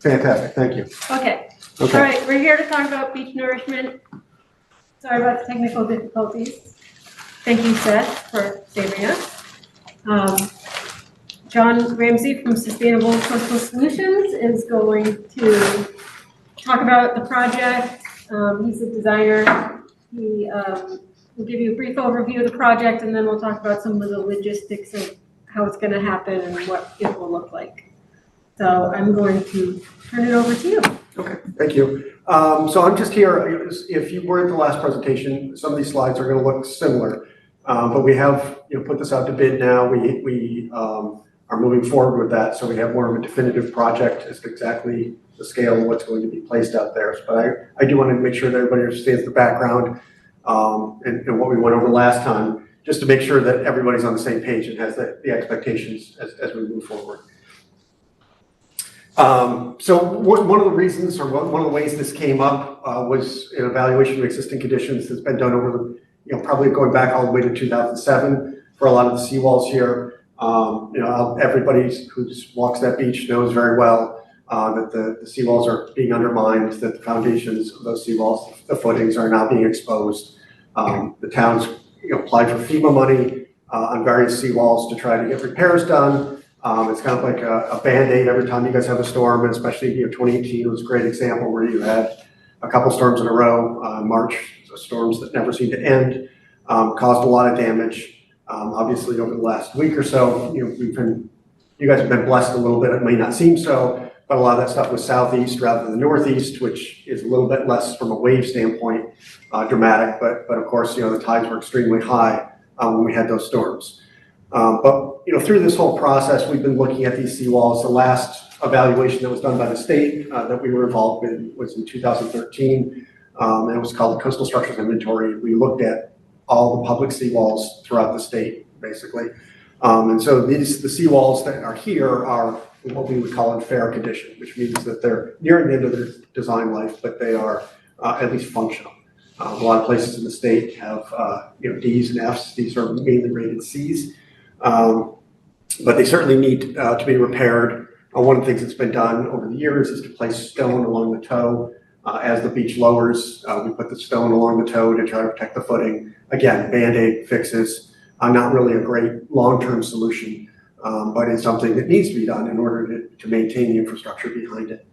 Fantastic, thank you. Okay. Okay. All right, we're here to talk about beach nourishment. Sorry about the technical difficulties. Thank you, Seth, for saving us. John Ramsey from Sustainable Coastal Solutions is going to talk about the project. He's a designer. He will give you a brief overview of the project, and then we'll talk about some of the logistics of how it's going to happen and what it will look like. So I'm going to turn it over to you. Okay, thank you. So I'm just here, if you were at the last presentation, some of these slides are going to look similar, but we have put this out to bid now. We are moving forward with that, so we have more of a definitive project as to exactly the scale of what's going to be placed out there. But I do want to make sure that everybody understands the background and what we went over last time, just to make sure that everybody's on the same page and has the expectations as we move forward. So one of the reasons, or one of the ways this came up was an evaluation of existing conditions that's been done over the, probably going back all the way to 2007 for a lot of the seawalls here. Everybody who just walks that beach knows very well that the seawalls are being undermined, that the foundations of those seawalls, the footings are now being exposed. The town's applied for FEMA money on various seawalls to try to get repairs done. It's kind of like a Band-Aid every time you guys have a storm, and especially 2018 was a great example where you had a couple storms in a row, March, so storms that never seemed to end, caused a lot of damage. Obviously over the last week or so, you guys have been blessed a little bit. It may not seem so, but a lot of that stuff was southeast rather than northeast, which is a little bit less from a wave standpoint dramatic, but of course, the tides were extremely high when we had those storms. But through this whole process, we've been looking at these seawalls. The last evaluation that was done by the state that we were involved in was in 2013, and it was called the Coastal Structures Inventory. We looked at all the public seawalls throughout the state, basically. And so the seawalls that are here are what we would call in fair condition, which means that they're nearing the end of their design life, but they are at least functional. A lot of places in the state have D's and F's. These are mainly rated C's. But they certainly need to be repaired. One of the things that's been done over the years is to place stone along the toe. As the beach lowers, we put the stone along the toe to try to protect the footing. Again, Band-Aid fixes, not really a great long-term solution, but it's something that needs to be done in order to maintain the infrastructure behind it.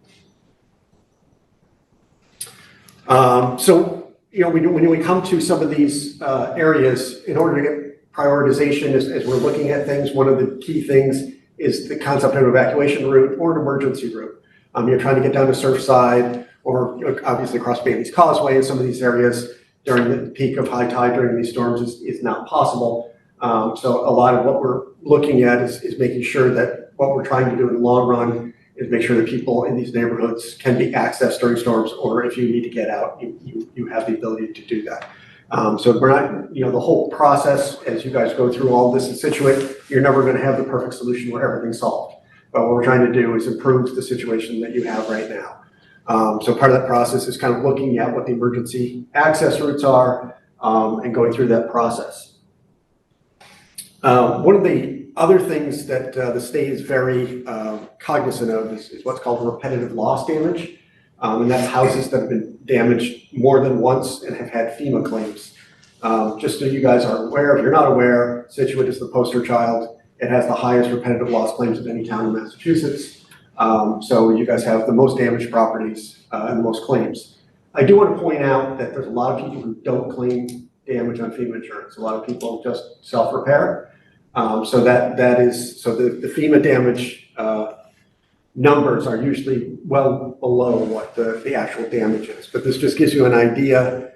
So, when we come to some of these areas, in order to get prioritization as we're looking at things, one of the key things is the concept of an evacuation route or an emergency route. You're trying to get down to Surfside or obviously across Bailey's Causeway in some of these areas during the peak of high tide during these storms is not possible. So a lot of what we're looking at is making sure that what we're trying to do in the long run is make sure that people in these neighborhoods can be accessed during storms, or if you need to get out, you have the ability to do that. So we're not, the whole process, as you guys go through all this in Scituate, you're never going to have the perfect solution where everything's solved. But what we're trying to do is improve the situation that you have right now. So part of that process is kind of looking at what the emergency access routes are and going through that process. One of the other things that the state is very cognizant of is what's called repetitive loss damage. And that's houses that have been damaged more than once and have had FEMA claims. Just so you guys are aware, if you're not aware, Scituate is the poster child. It has the highest repetitive loss claims of any town in Massachusetts. So you guys have the most damaged properties and the most claims. I do want to point out that there's a lot of people who don't claim damage on FEMA insurance. A lot of people just self-repair. So the FEMA damage numbers are usually well below what the actual damage is. But this just gives you an idea.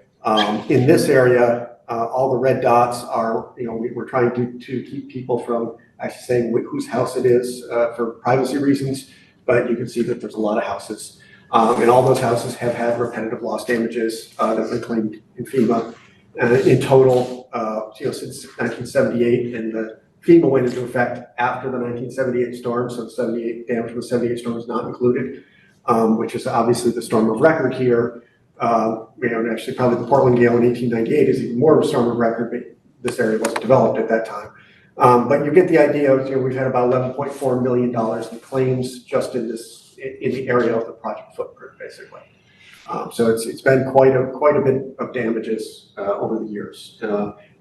In this area, all the red dots are, we're trying to keep people from actually saying whose house it is for privacy reasons. But you can see that there's a lot of houses. And all those houses have had repetitive loss damages that have been claimed in FEMA. In total, since 1978, and the FEMA went into effect after the 1978 storm, so the 78 damage from the 78 storm is not included, which is obviously the storm of record here. Actually probably the Portland Gale in 1898 is even more of a storm of record, but this area wasn't developed at that time. But you get the idea. We've had about $11.4 million in claims just in this in the area of the project footprint, basically. So it's been quite a bit of damages over the years.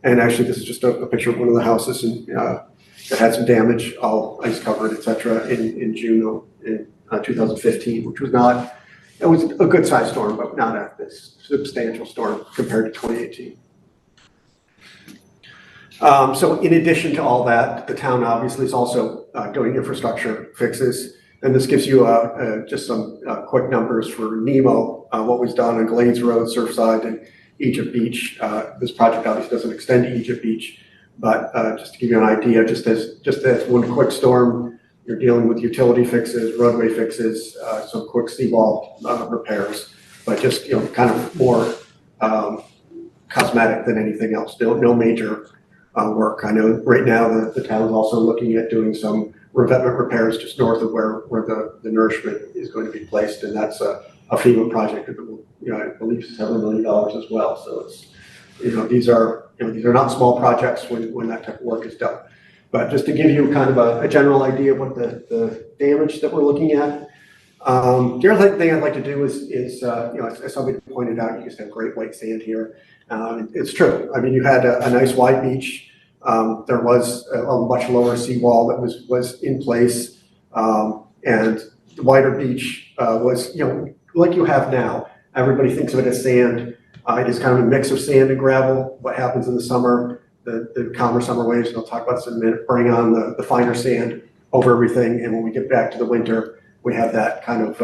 And actually, this is just a picture of one of the houses that had some damage, all ice covered, et cetera, in June in 2015, which was not, it was a good sized storm, but not a substantial storm compared to 2018. So in addition to all that, the town obviously is also doing infrastructure fixes. And this gives you just some quick numbers for NEMO, what was done on Glades Road, Surfside, and Egypt Beach. This project obviously doesn't extend to Egypt Beach, but just to give you an idea, just as one quick storm, you're dealing with utility fixes, roadway fixes, some quick seawall repairs, but just kind of more cosmetic than anything else. No major work. I know right now the town is also looking at doing some revetment repairs just north of where the Nourishment is going to be placed, and that's a FEMA project that will, I believe, $7 million as well. So it's, these are not small projects when that type of work is done. But just to give you kind of a general idea of what the damage that we're looking at. The other thing I'd like to do is as somebody pointed out, you just have great white sand here. It's true. I mean, you had a nice wide beach. There was a much lower seawall that was in place, and the wider beach was, like you have now. Everybody thinks of it as sand. It is kind of a mix of sand and gravel. What happens in the summer, the calmer summer waves, and I'll talk about this in a minute, bring on the finer sand over everything, and when we get back to the winter, we have that kind of,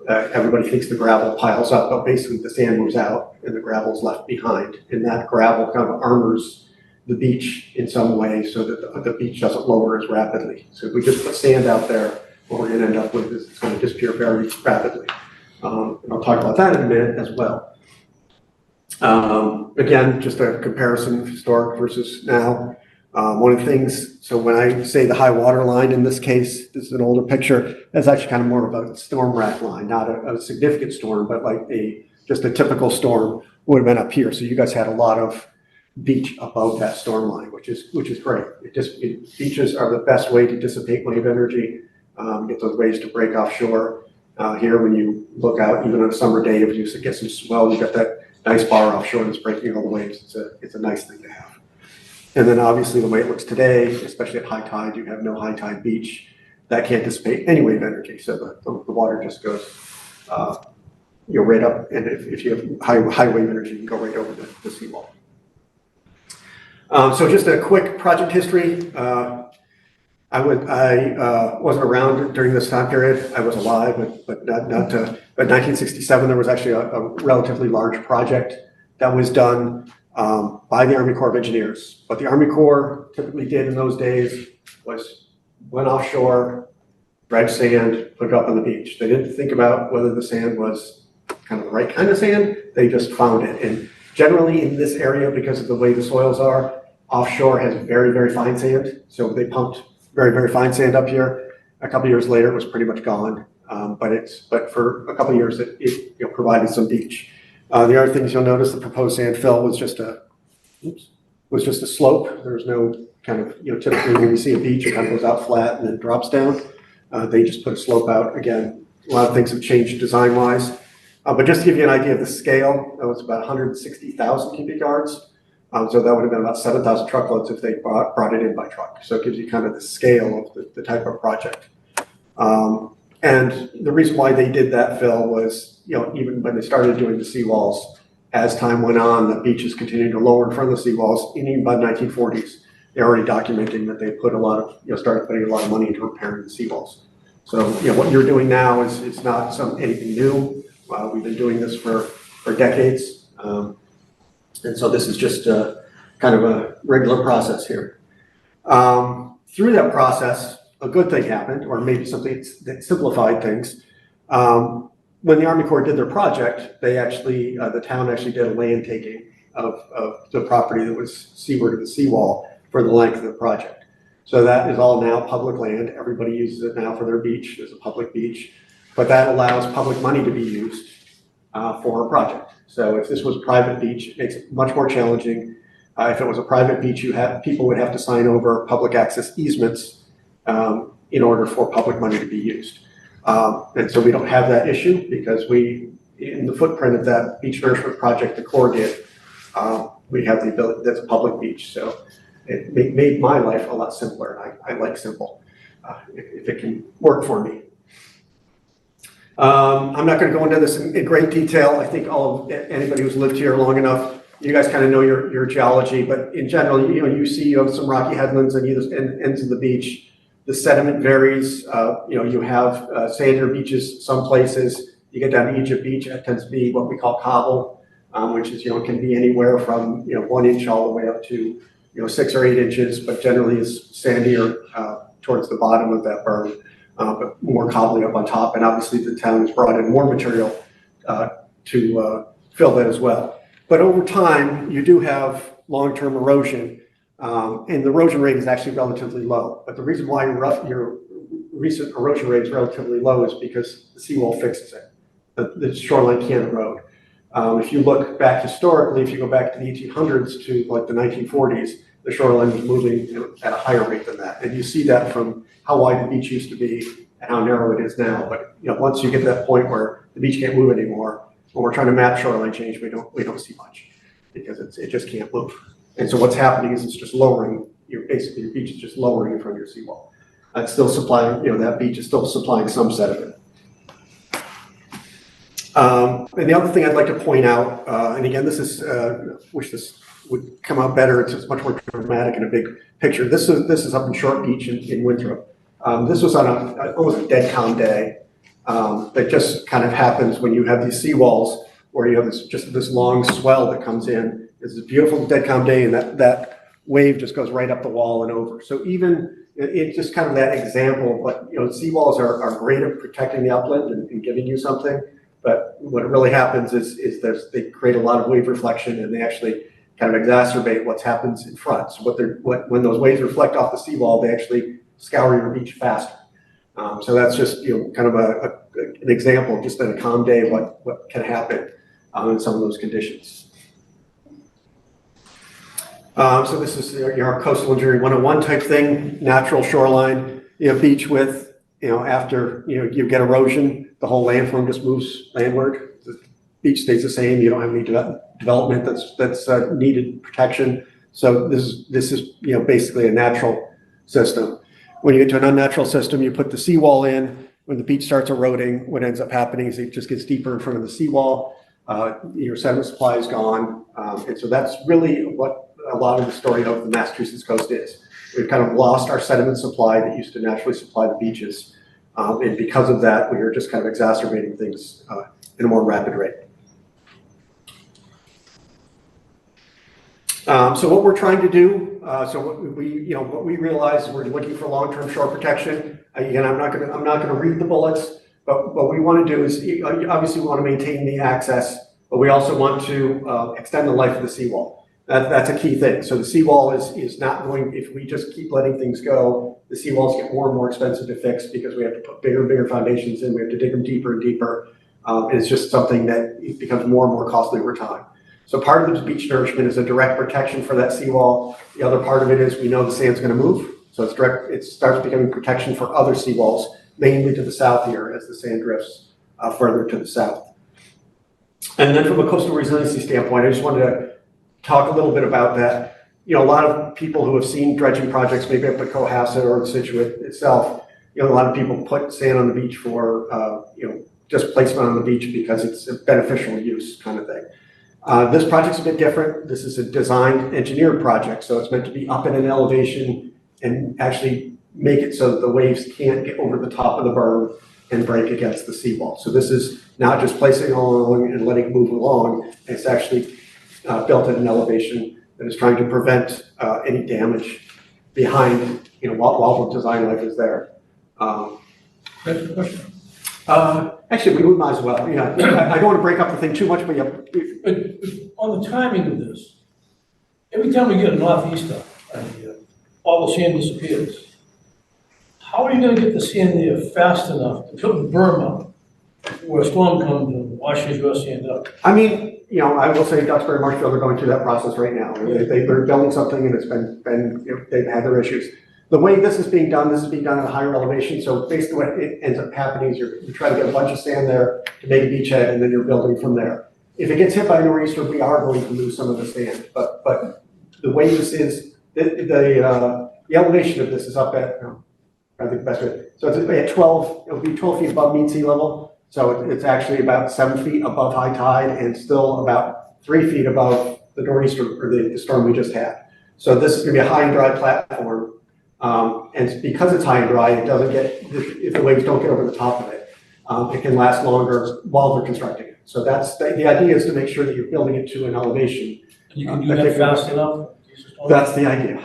everybody thinks the gravel piles up, but basically the sand moves out and the gravel is left behind, and that gravel kind of armors the beach in some way so that the beach doesn't lower as rapidly. So if we just put sand out there, what we're going to end up with is it's going to disappear very rapidly. And I'll talk about that in a minute as well. Again, just a comparison of historic versus now. One of the things, so when I say the high water line in this case, this is an older picture, that's actually kind of more of a storm rack line, not a significant storm, but like just a typical storm would have been up here. So you guys had a lot of beach above that storm line, which is great. Beaches are the best way to dissipate wave energy, get those waves to break offshore. Here, when you look out, even on a summer day, if you get some swell, you got that nice bar offshore that's breaking all the waves. It's a nice thing to have. And then obviously the way it looks today, especially at high tide, you have no high tide beach. That can't dissipate any wave energy. So the water just goes right up. And if you have high wave energy, you can go right over the seawall. So just a quick project history. I wasn't around during this time period. I was alive, but not. But 1967, there was actually a relatively large project that was done by the Army Corps of Engineers. What the Army Corps typically did in those days was went offshore, dredged sand, put it up on the beach. They didn't think about whether the sand was kind of the right kind of sand. They just found it. And generally in this area, because of the way the soils are, offshore has very, very fine sand. So they pumped very, very fine sand up here. A couple of years later, it was pretty much gone. But for a couple of years, it provided some beach. The other things you'll notice, the proposed sand fill was just a slope. There's no kind of, typically when you see a beach, it kind of goes out flat and then drops down. They just put a slope out. Again, a lot of things have changed design-wise. But just to give you an idea of the scale, that was about 160,000 cubic yards. So that would have been about 7,000 truckloads if they brought it in by truck. So it gives you kind of the scale of the type of project. And the reason why they did that, Phil, was, even when they started doing the seawalls, as time went on, the beaches continued to lower in front of the seawalls. And even by the 1940s, they're already documenting that they put started putting a lot of money into repairing the seawalls. So, what you're doing now is not anything new. We've been doing this for decades. And so this is just kind of a regular process here. Through that process, a good thing happened, or maybe something that simplified things. When the Army Corps did their project, the town actually did a land taking of the property that was seaward of the seawall for the length of the project. So that is all now public land. Everybody uses it now for their beach. There's a public beach, but that allows public money to be used for a project. So if this was private beach, it makes it much more challenging. If it was a private beach, people would have to sign over public access easements in order for public money to be used. And so we don't have that issue because in the footprint of that beach nourishment project the Corps did, we have the ability, that's a public beach. So it made my life a lot simpler. I like simple, if it can work for me. I'm not going to go into this in great detail. I think anybody who's lived here long enough, you guys kind of know your geology, but in general, you have some rocky headlands on either ends of the beach. The sediment varies. You have sandier beaches some places. You get down to Egypt Beach, it tends to be what we call cobble, which is, can be anywhere from, 1 inch all the way up to, 6 or 8 inches, but generally is sandier towards the bottom of that berm. But more cobbly up on top, and obviously the town has brought in more material to fill that as well. But over time, you do have long-term erosion, and the erosion rate is actually relatively low. But the reason why your recent erosion rate is relatively low is because the seawall fixes it. The shoreline can't erode. If you look back historically, if you go back to the 1800s to like the 1940s, the shoreline was moving at a higher rate than that. And you see that from how wide the beach used to be and how narrow it is now. But once you get to that point where the beach can't move anymore, when we're trying to map shoreline change, we don't see much because it just can't move. And so what's happening is it's just lowering, basically your beach is just lowering in front of your seawall. It's still supplying, that beach is still supplying some sediment. And the other thing I'd like to point out, and again, this is, wish this would come out better. It's much more dramatic in a big picture. This is up in Short Beach in Winthrop. This was on almost a dead calm day. That just kind of happens when you have these seawalls where you have this long swell that comes in. It's a beautiful dead calm day, and that wave just goes right up the wall and over. So even it's just kind of that example. But seawalls are great at protecting the upland and giving you something. But what really happens is they create a lot of wave reflection, and they actually kind of exacerbate what happens in front. So when those waves reflect off the seawall, they actually scour your beach faster. So that's just kind of an example, just in a calm day, what can happen in some of those conditions. So this is your coastal engineering 101 type thing, natural shoreline, beach width. After you get erosion, the whole landform just moves landward. The beach stays the same. You don't have any development that's needed protection. So this is basically a natural system. When you get to an unnatural system, you put the seawall in. When the beach starts eroding, what ends up happening is it just gets deeper in front of the seawall. Your sediment supply is gone, and so that's really what a lot of the story of the Massachusetts coast is. We've kind of lost our sediment supply that used to naturally supply the beaches. And because of that, we are just kind of exacerbating things in a more rapid rate. So what we're trying to do, what we realize is we're looking for long-term shore protection. Again, I'm not going to read the bullets, but what we want to do is obviously we want to maintain the access, but we also want to extend the life of the seawall. That's a key thing. So the seawall is not going, if we just keep letting things go, the seawalls get more and more expensive to fix because we have to put bigger and bigger foundations in. We have to dig them deeper and deeper. And it's just something that it becomes more and more costly over time. So part of the beach nourishment is a direct protection for that seawall. The other part of it is we know the sand's going to move. So it starts becoming protection for other seawalls, mainly to the south here as the sand drifts further to the south. And then from a coastal resiliency standpoint, I just wanted to talk a little bit about that. A lot of people who have seen dredging projects, maybe up at Cohasset or Scituate itself, a lot of people put sand on the beach for, just placement on the beach because it's a beneficial use kind of thing. This project's a bit different. This is a designed, engineered project, so it's meant to be up in an elevation and actually make it so that the waves can't get over the top of the berm and break against the seawall. So this is not just placing it along and letting it move along. It's actually built at an elevation that is trying to prevent any damage behind, while the design life is there. That's the question. Actually, we might as well. I don't want to break up the thing too much, but yeah. On the timing of this, every time we get a northeaster, all the sand disappears. How are you going to get the sand there fast enough to put the berm up where a storm comes and washes your sand up? I mean, I will say Duxbury and Marshfield are going through that process right now. They're building something and it's been they've had their issues. The way this is being done at a higher elevation, so basically what it ends up happening is you try to get a bunch of sand there to make a beachhead, and then you're building from there. If it gets hit by a nor'easter, we are going to lose some of the sand, but the way this is, the elevation of this is up at, I think the best way, so it's at 12, it'll be 12 feet above mean sea level, so it's actually about 7 feet above high tide and still about 3 feet above the nor'easter, or the storm we just had. So this is gonna be a high and dry platform. And because it's high and dry, it doesn't get, if the waves don't get over the top of it, it can last longer while they're constructing it. So that's, the idea is to make sure that you're building it to an elevation. And you can do that fast enough? That's the idea.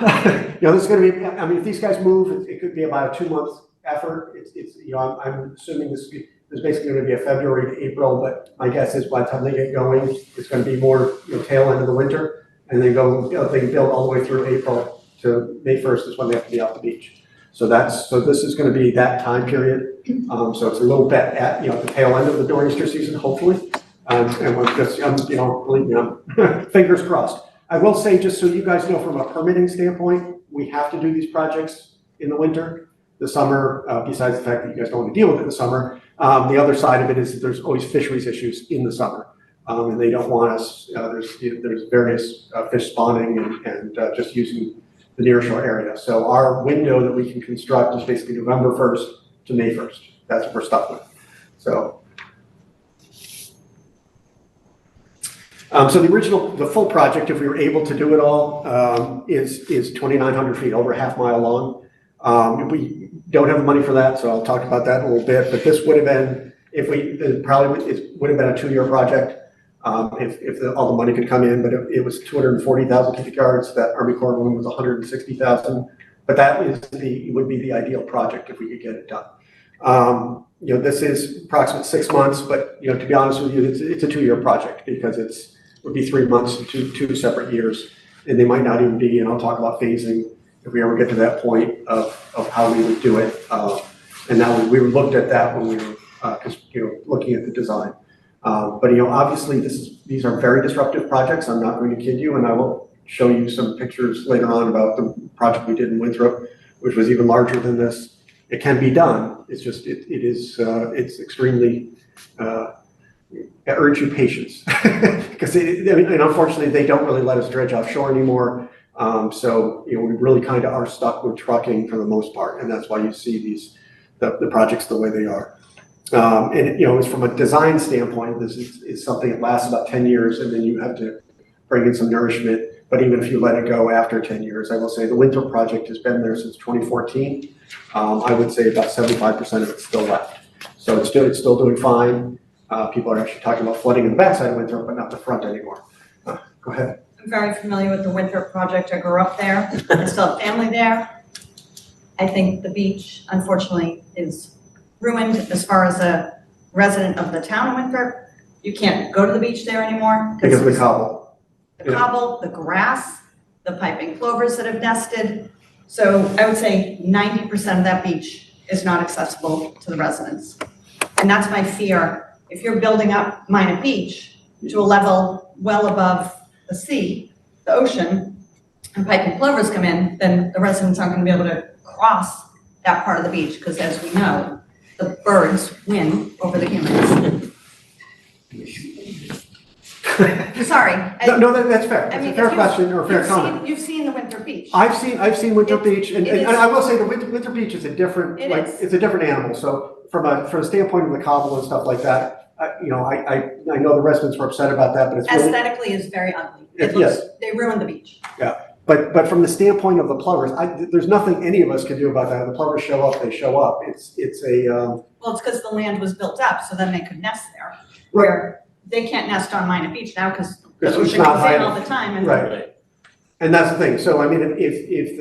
This is gonna be, I mean, if these guys move, it could be about a 2-month effort. It's I'm assuming this is basically gonna be a February to April, but my guess is by the time they get going, it's gonna be more, tail end of the winter, and they they build all the way through April to May 1st is when they have to be off the beach. So this is going to be that time period. So it's a little bit at, the tail end of the nor'easter season, hopefully. And we're just, believe me, I'm fingers crossed. I will say, just so you guys know, from a permitting standpoint, we have to do these projects in the winter. The summer, besides the fact that you guys don't want to deal with it in the summer, the other side of it is that there's always fisheries issues in the summer. And they don't want us, there's various fish spawning and just using the nearshore area. So our window that we can construct is basically November 1st to May 1st. That's what we're stuck with. So, so the full project, if we were able to do it all, is 2,900 feet, over a half mile long. We don't have the money for that, so I'll talk about that in a little bit. But this would have been, it would have been a 2-year project. If all the money could come in, but it was 240,000 cubic yards. That Army Corps one was 160,000, but that would be the ideal project if we could get it done. This is approximately 6 months, but to be honest with you, it's a 2-year project because it would be 3 months to 2 separate years, and they might not even be. And I'll talk about phasing if we ever get to that point of how we would do it. And now we looked at that when we were looking at the design. But obviously these are very disruptive projects. I'm not going to kid you, and I will show you some pictures later on about the project we did in Winthrop, which was even larger than this. It can be done. It's just it's extremely. I urge you patience because unfortunately they don't really let us dredge offshore anymore. So we really kind of are stuck with trucking for the most part, and that's why you see the projects the way they are. And it's from a design standpoint, this is something that lasts about 10 years, and then you have to bring in some nourishment. But even if you let it go after 10 years, I will say the Winthrop project has been there since 2014. I would say about 75% of it's still left. So it's still doing fine. People are actually talking about flooding in the backside of Winthrop, but not the front anymore. Go ahead. I'm very familiar with the Winthrop project. I grew up there. I still have family there. I think the beach, unfortunately, is ruined as far as a resident of the town of Winthrop. You can't go to the beach there anymore. Because of the cobble. The cobble, the grass, the piping plovers that have nested. So I would say 90% of that beach is not accessible to the residents. And that's my fear. If you're building up Minot Beach to a level well above the sea, the ocean, and piping plovers come in, then the residents aren't going to be able to cross that part of the beach because, as we know, the birds win over the humans. Sorry. No, that's fair. It's a fair question or a fair comment. You've seen the Winthrop Beach. I've seen Winthrop Beach, and I will say the Winthrop Beach is a different, it's a different animal. So from a standpoint of the cobble and stuff like that, I know the residents were upset about that, but it's really, aesthetically is very ugly. Yes. They ruined the beach. Yeah. But from the standpoint of the plovers, there's nothing any of us can do about that. The plovers show up, they show up. It's Well, it's because the land was built up, so then they could nest there. Where they can't nest on Minot Beach now because the ocean comes in all the time. And right. And that's the thing. So, I mean, if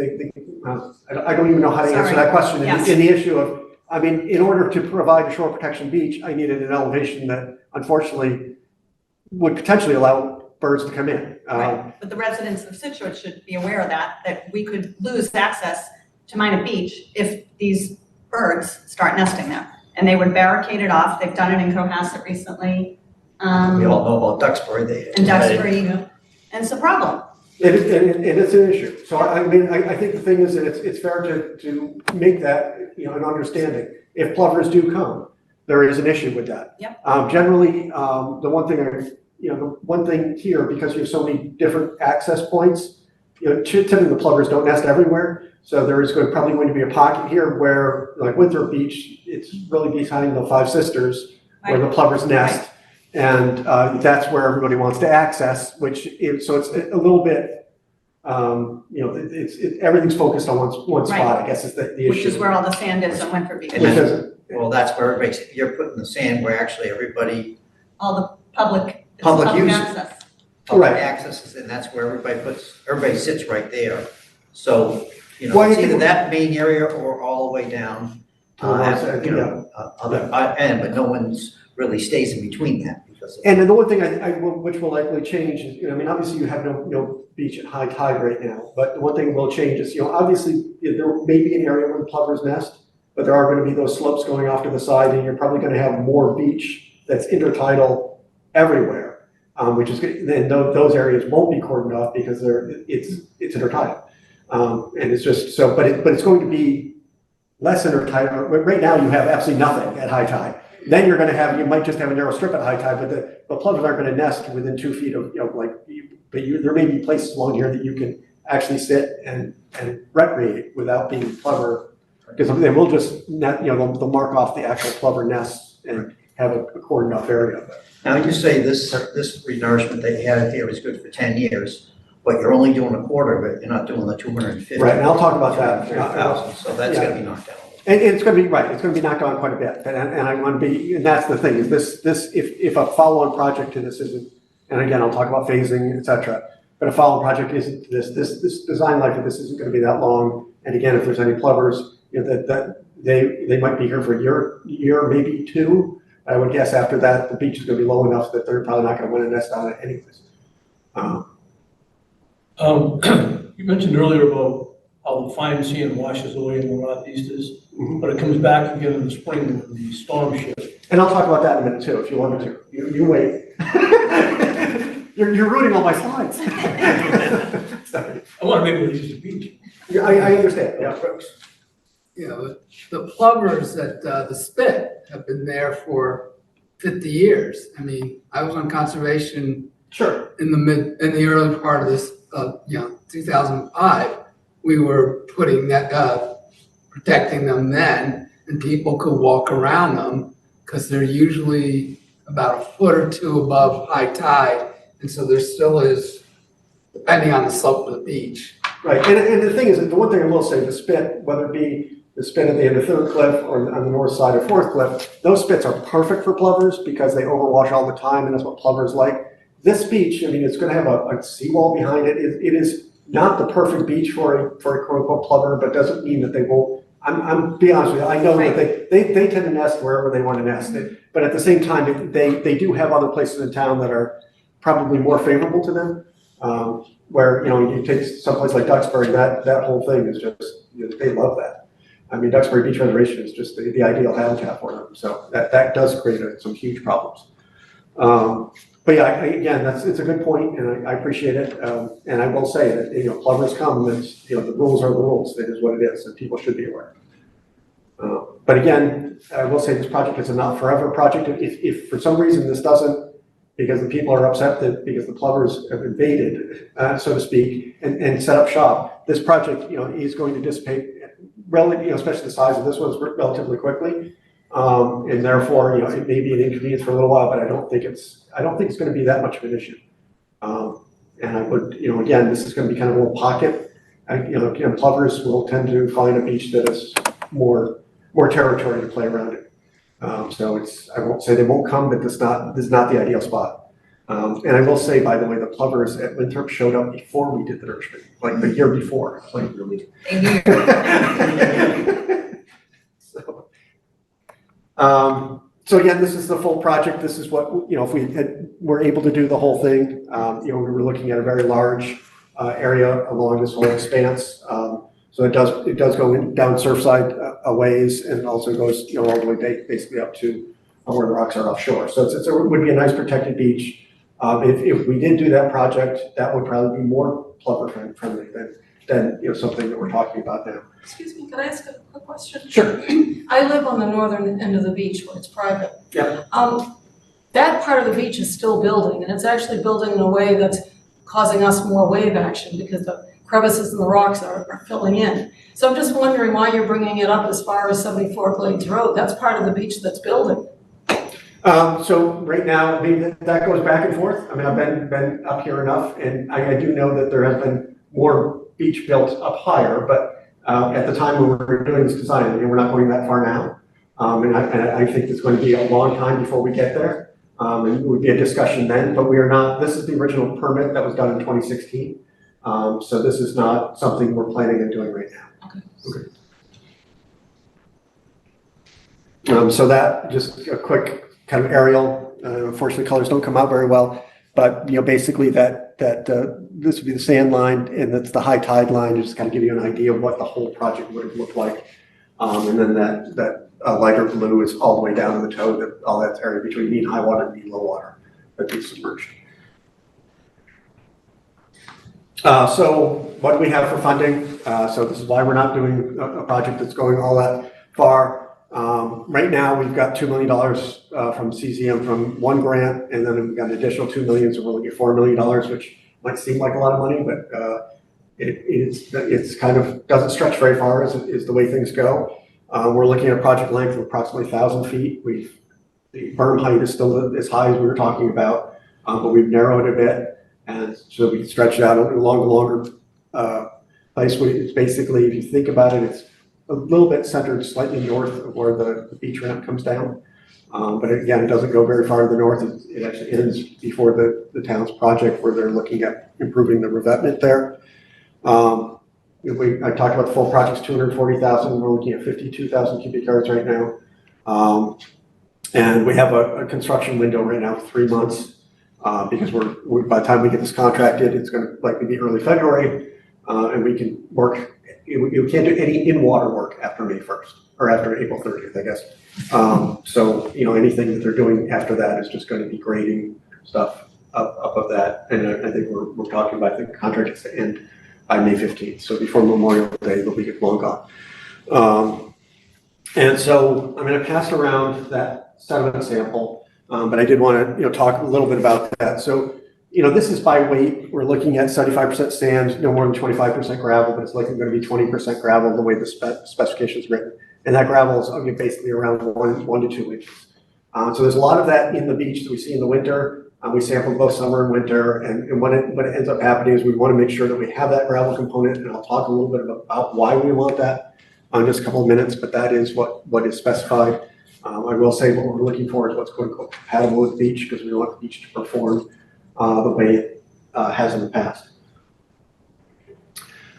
I don't even know how to answer that question. Yes. In the issue of, I mean, in order to provide a shore protection beach, I needed an elevation that unfortunately would potentially allow birds to come in. Right. But the residents of Scituate should be aware of that we could lose access to Minot Beach if these birds start nesting there. And they would barricade it off. They've done it in Cohasset recently. We all know about Duxbury. And Duxbury, and it's a problem. And it's an issue. So I mean, I think the thing is that it's fair to make that, an understanding. If plovers do come, there is an issue with that. Yep. Generally, the one thing here, because you have so many different access points, typically the plovers don't nest everywhere. So there is probably going to be a pocket here where, like Winthrop Beach, it's really behind the Five Sisters where the plovers nest. And that's where everybody wants to access, so it's a little bit, everything's focused on one spot, I guess is the issue. Which is where all the sand is on Winthrop Beach. Well, that's where you're putting the sand where actually everybody, All the public Public use. access. public Right. access is, and that's where everybody sits right there. So, Well, it's you either can- that main area or all the way down, To the north side, other end, but no one's really stays in between that because of. And then the one thing which will likely change is, obviously you have no beach at high tide right now, but the one thing will change is, obviously there may be an area where the plovers nest, but there are going to be those slopes going off to the side, and you're probably going to have more beach that's intertidal everywhere, which is good. Then those areas won't be cordoned off because it's intertidal, and it's just so. But it's going to be less intertidal. Right now you have absolutely nothing at high tide. Then you might just have a narrow strip at high tide, but the plovers aren't going to nest within 2 feet of, there may be places along here that you can actually sit and recreate without being plover, because they will just, they'll mark off the actual plover nests and have a cordoned off area. Now, you say this renourishment that you had here is good for 10 years, but you're only doing a quarter of it, you're not doing the 250. Right, and I'll talk about that. 230,000, so that's gonna be knocked down. And it's going to be, right, it's going to be knocked down quite a bit, and I want to be, and that's the thing, is this, if a follow-on project to this isn't, and again, I'll talk about phasing, et cetera, but a follow-on project isn't this design life of this isn't going to be that long, and again, if there's any plovers, that they might be here for a year, maybe two. I would guess after that, the beach is going to be low enough that they're probably not going to want to nest on it anyways. You mentioned earlier about how the fine sand washes away in the northeasters, but it comes back again in the spring when the storm shift. And I'll talk about that in a minute too, if you want me to. You wait. You're ruining all my slides. Sorry. I want to make it easy to beach. Yeah, I understand, yeah. The plovers at the Spit have been there for 50 years. I mean, I was on conservation Sure. in the early part of this, 2005. We were putting that, protecting them then, and people could walk around them because they're usually about a foot or two above high tide. And so there still is, depending on the slope of the beach. Right, and the thing is, the one thing I will say, the Spit, whether it be the Spit at the end of Third Cliff or on the north side of Fourth Cliff, those spits are perfect for plovers because they overwash all the time, and that's what plovers like. This beach, it's going to have a seawall behind it. It is not the perfect beach for a quote unquote plover, but doesn't mean that they won't. I'm be honest with you. I know that they tend to nest wherever they want to nest. But at the same time, they do have other places in town that are probably more favorable to them. Where you take someplace like Duxbury, that whole thing is just they love that. Duxbury Beach Reservation is just the ideal habitat for them. So that does create some huge problems. But yeah, again, it's a good point, and I appreciate it. And I will say that plovers come. That's the rules are the rules. That is what it is, and people should be aware. But again, I will say this project is a not forever project. If for some reason this doesn't, because the people are upset because the plovers have invaded, so to speak, and set up shop, this project is going to dissipate, especially the size of this one, relatively quickly. And therefore, it may be an inconvenience for a little while, but I don't think it's going to be that much of an issue. And I would, again, this is going to be kind of a little pocket. Plovers will tend to find a beach that is more territory to play around it. So I won't say they won't come, but this is not the ideal spot. And I will say, by the way, the plovers at Winthrop showed up before we did the nourishment, like the year before. Like really. So again, this is the full project. This is what, if we were able to do the whole thing, we were looking at a very large area along this whole expanse. So it does go down Surfside a ways, and also goes all the way basically up to where the rocks are offshore. So it would be a nice protected beach. If we did do that project, that would probably be more plover friendly than, something that we're talking about now. Excuse me, can I ask a quick question? Sure. I live on the northern end of the beach where it's private. Yeah. That part of the beach is still building, and it's actually building in a way that's causing us more wave action because the crevices in the rocks are filling in. So I'm just wondering why you're bringing it up as far as 74 Glades Road. That's part of the beach that's building. So right now, I mean, that goes back and forth. I mean, I've been up here enough, and I do know that there has been more beach built up higher, but at the time when we were doing this design, we're not going that far now. And I think it's going to be a long time before we get there. And it would be a discussion then, but we are not, this is the original permit that was done in 2016. So this is not something we're planning on doing right now. Okay. So that, just a quick kind of aerial, unfortunately colors don't come out very well, but basically that this would be the sand line and that's the high tide line, to just kind of give you an idea of what the whole project would have looked like. And then that lighter blue is all the way down to the toe, all that area between mean high water and mean low water that gets submerged. So what do we have for funding? So this is why we're not doing a project that's going all that far. Right now, we've got $2 million from CZM from one grant, and then we've got an additional $2 million, so we're looking at $4 million, which might seem like a lot of money, but it's kind of doesn't stretch very far is the way things go. We're looking at a project length of approximately 1,000 feet. The berm height is still as high as we were talking about, but we've narrowed it a bit, and so we can stretch it out a longer place. It's basically, if you think about it, it's a little bit centered slightly north of where the beach ramp comes down. But again, it doesn't go very far to the north. It actually ends before the town's project where they're looking at improving the revetment there. I talked about the full project's 240,000. We're looking at 52,000 cubic yards right now. And we have a construction window right now for 3 months because by the time we get this contracted, it's going to likely be early February. And we can work. You can't do any in-water work after May 1st or after April 30th, I guess. So, anything that they're doing after that is just going to be grading stuff up of that. And I think we're talking about the contract is to end by May 15th. So before Memorial Day, they'll be long gone. And so I'm going to pass around that sediment sample, but I did want to, talk a little bit about that. So, this is by weight. We're looking at 75% sand, no more than 25% gravel, but it's likely going to be 20% gravel the way the specification is written. And that gravel is basically around 1 to 2 inches. So there's a lot of that in the beach that we see in the winter. We sample both summer and winter, and what it ends up happening is we want to make sure that we have that gravel component, and I'll talk a little bit about why we want that in just a couple of minutes, but that is what is specified. I will say what we're looking for is what's quote unquote compatible with the beach, because we want the beach to perform the way it has in the past.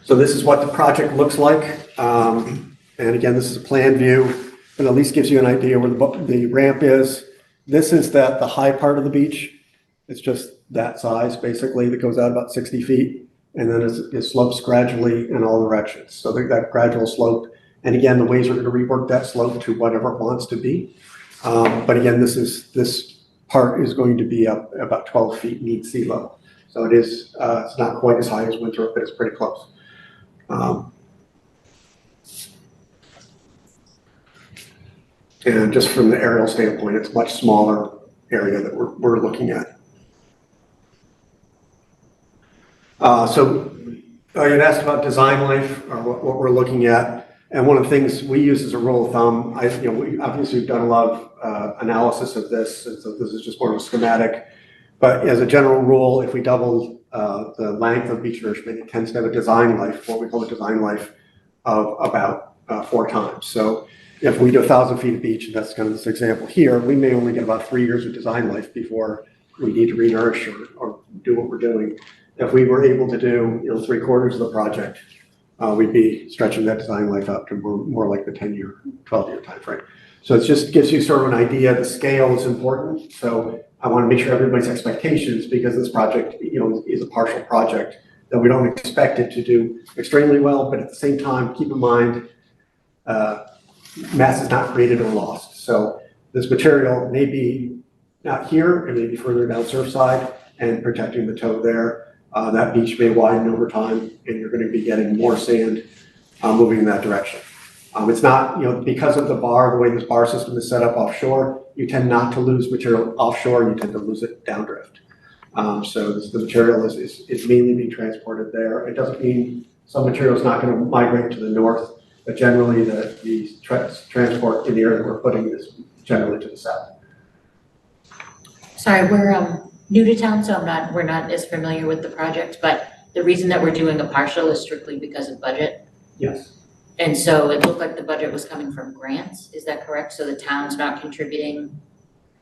So this is what the project looks like. And again, this is a plan view, but at least gives you an idea where the ramp is. This is the high part of the beach. It's just that size, basically, that goes out about 60 feet. And then it slopes gradually in all directions. So that gradual slope. And again, the waves are going to rework that slope to whatever it wants to be. But again, this part is going to be up about 12 feet mean sea level. So it is, it's not quite as high as Winthrop, but it's pretty close. And just from the aerial standpoint, it's a much smaller area that we're looking at. So you asked about design life, or what we're looking at. And one of the things we use as a rule of thumb, we obviously have done a lot of analysis of this, and so this is just more of a schematic. But as a general rule, if we double the length of beach nourishment, it tends to have a design life, what we call a design life, of about 4 times. So if we do 1,000 feet of beach, and that's kind of this example here, we may only get about 3 years of design life before we need to re-nourish or do what we're doing. If we were able to do 3/4 of the project, we'd be stretching that design life up to more like the 10-year, 12-year time frame. So it just gives you sort of an idea. The scale is important. So I want to make sure everybody's expectations, because this project, is a partial project, that we don't expect it to do extremely well, but at the same time, keep in mind, mass is not created or lost. So this material may be not here, it may be further down Surfside and protecting the toe there. that beach may widen over time, and you're gonna be getting more sand, moving in that direction. It's not, because of the way this bar system is set up offshore, you tend not to lose material offshore, you tend to lose it downdrift. So the material is mainly being transported there. It doesn't mean some material is not gonna migrate to the north, but generally the transport in the area that we're putting is generally to the south. Sorry, we're new to town, so we're not as familiar with the project, but the reason that we're doing a partial is strictly because of budget. Yes. And so it looked like the budget was coming from grants, is that correct? So the town's not contributing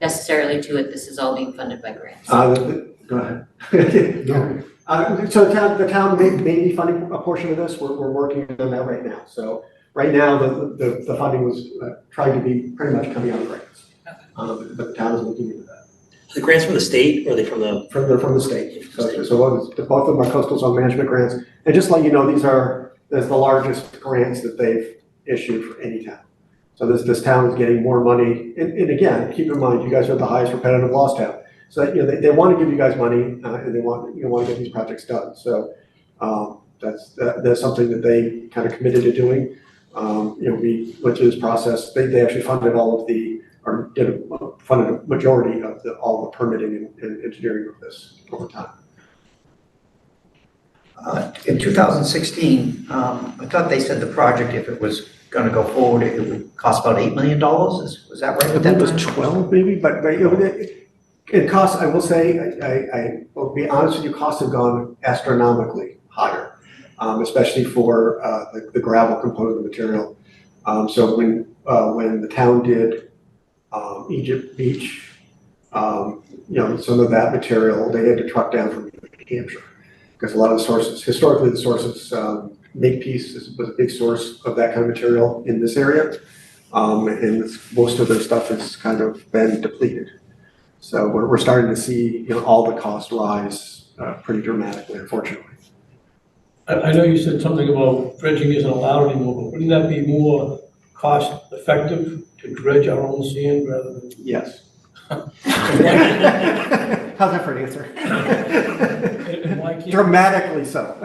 necessarily to it, this is all being funded by grants? Go ahead. So the town may be funding a portion of this. We're working on that right now. So right now, the funding was trying to be pretty much coming out of grants. But the town is looking into that. The grants from the state, or are they from the? From the state. So both of them are coastal zone management grants. And just to let you know, there's the largest grants that they've issued for any town. So this town is getting more money. And again, keep in mind, you guys are the highest repetitive loss town. So they want to give you guys money, and they want to get these projects done. So that's something that they kind of committed to doing. We went through this process. They actually funded funded a majority of all the permitting and engineering of this over time. In 2016, I thought they said the project, if it was gonna go forward, it would cost about $8 million. Was that right? I think it was 12 maybe, but it costs, I will say, I will be honest with you, costs have gone astronomically higher, especially for the gravel component of the material. So when the town did Egypt Beach, some of that material, they had to truck down from New Hampshire. Because a lot of the sources, historically the sources, Makepeace was a big source of that kind of material in this area. And most of their stuff has kind of been depleted. So we're starting to see, all the costs rise pretty dramatically, unfortunately. I know you said something about dredging isn't allowed anymore, but wouldn't that be more cost effective to dredge our own sand rather than? Yes. How's that for an answer? And why can't? Dramatically so.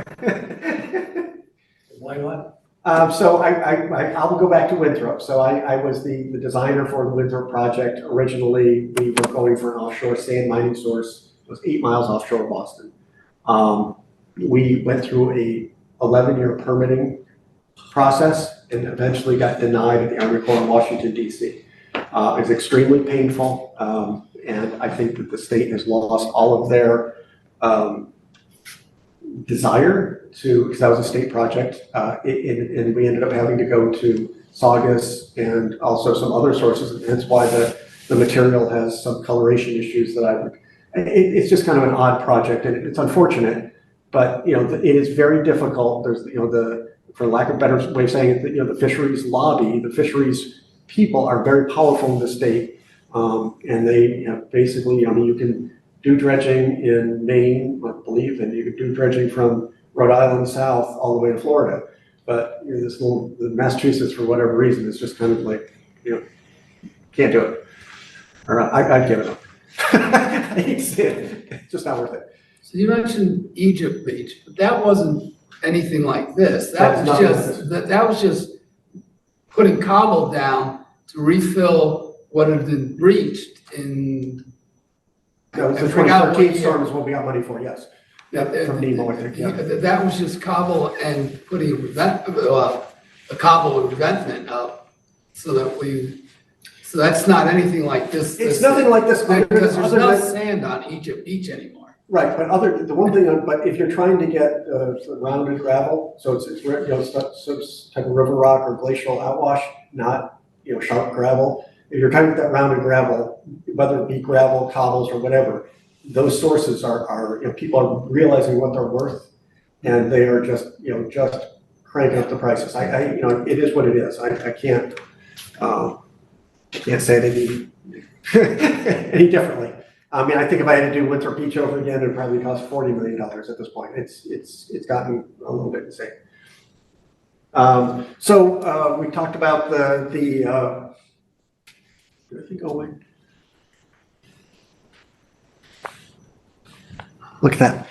Why not? So I will go back to Winthrop. So I was the designer for the Winthrop project. Originally, we were going for an offshore sand mining source. It was 8 miles offshore of Boston. We went through a 11-year permitting process and eventually got denied at the Army Corps in Washington, D.C. It was extremely painful. And I think that the state has lost all of their desire to, because that was a state project, and we ended up having to go to Saugus and also some other sources, and hence why the material has some coloration issues that it's just kind of an odd project, and it's unfortunate, but it is very difficult. There's for lack of a better way of saying it, the fisheries lobby, the fisheries people are very powerful in the state, and they basically, you can do dredging in Maine, I believe, and you can do dredging from Rhode Island south all the way to Florida. But the Massachusetts, for whatever reason, is just kind of like, can't do it. Or I'd give it up. It's just not worth it. So you mentioned Egypt Beach, but that wasn't anything like this. That was just putting cobble down to refill what had been breached in. The 2013 storm is what we got money for, yes. From Nemo, I think, yeah. That was just cobble and putting a cobble revetment up so that's not anything like this. It's nothing like this. Because there's no sand on Egypt Beach anymore. Right, but if you're trying to get rounded gravel, so it's type of river rock or glacial outwash, not sharp gravel. If you're trying to get that rounded gravel, whether it be gravel, cobbles, or whatever, those sources are people are realizing what they're worth, and they are just cranking up the prices. It is what it is. I can't say it any differently. I mean, I think if I had to do Winthrop Beach over again, it'd probably cost $40 million at this point. It's gotten a little bit insane. So we talked about the where did it go away? Look at that.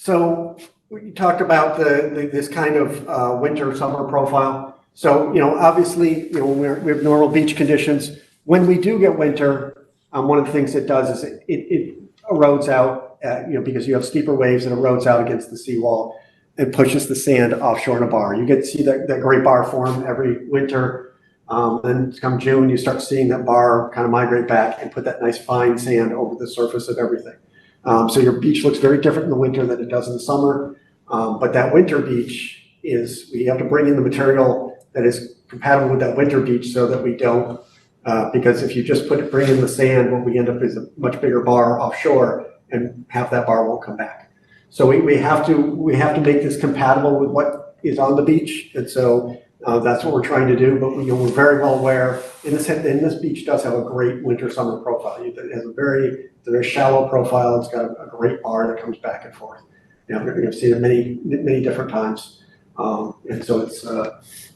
So we talked about this kind of winter, summer profile. So, obviously, when we have normal beach conditions. When we do get winter, one of the things it does is it erodes out, because you have steeper waves, and erodes out against the seawall and pushes the sand offshore in a bar. You get to see that great bar form every winter. Then come June, you start seeing that bar kind of migrate back and put that nice fine sand over the surface of everything. So your beach looks very different in the winter than it does in the summer. But that winter beach we have to bring in the material that is compatible with that winter beach so that we don't, because if you just bring in the sand, what we end up is a much bigger bar offshore, and half that bar won't come back. So we have to make this compatible with what is on the beach, and so that's what we're trying to do. But we're very well aware, and this beach does have a great winter-summer profile. It has a very shallow profile. It's got a great bar that comes back and forth. You've seen it many different times, and so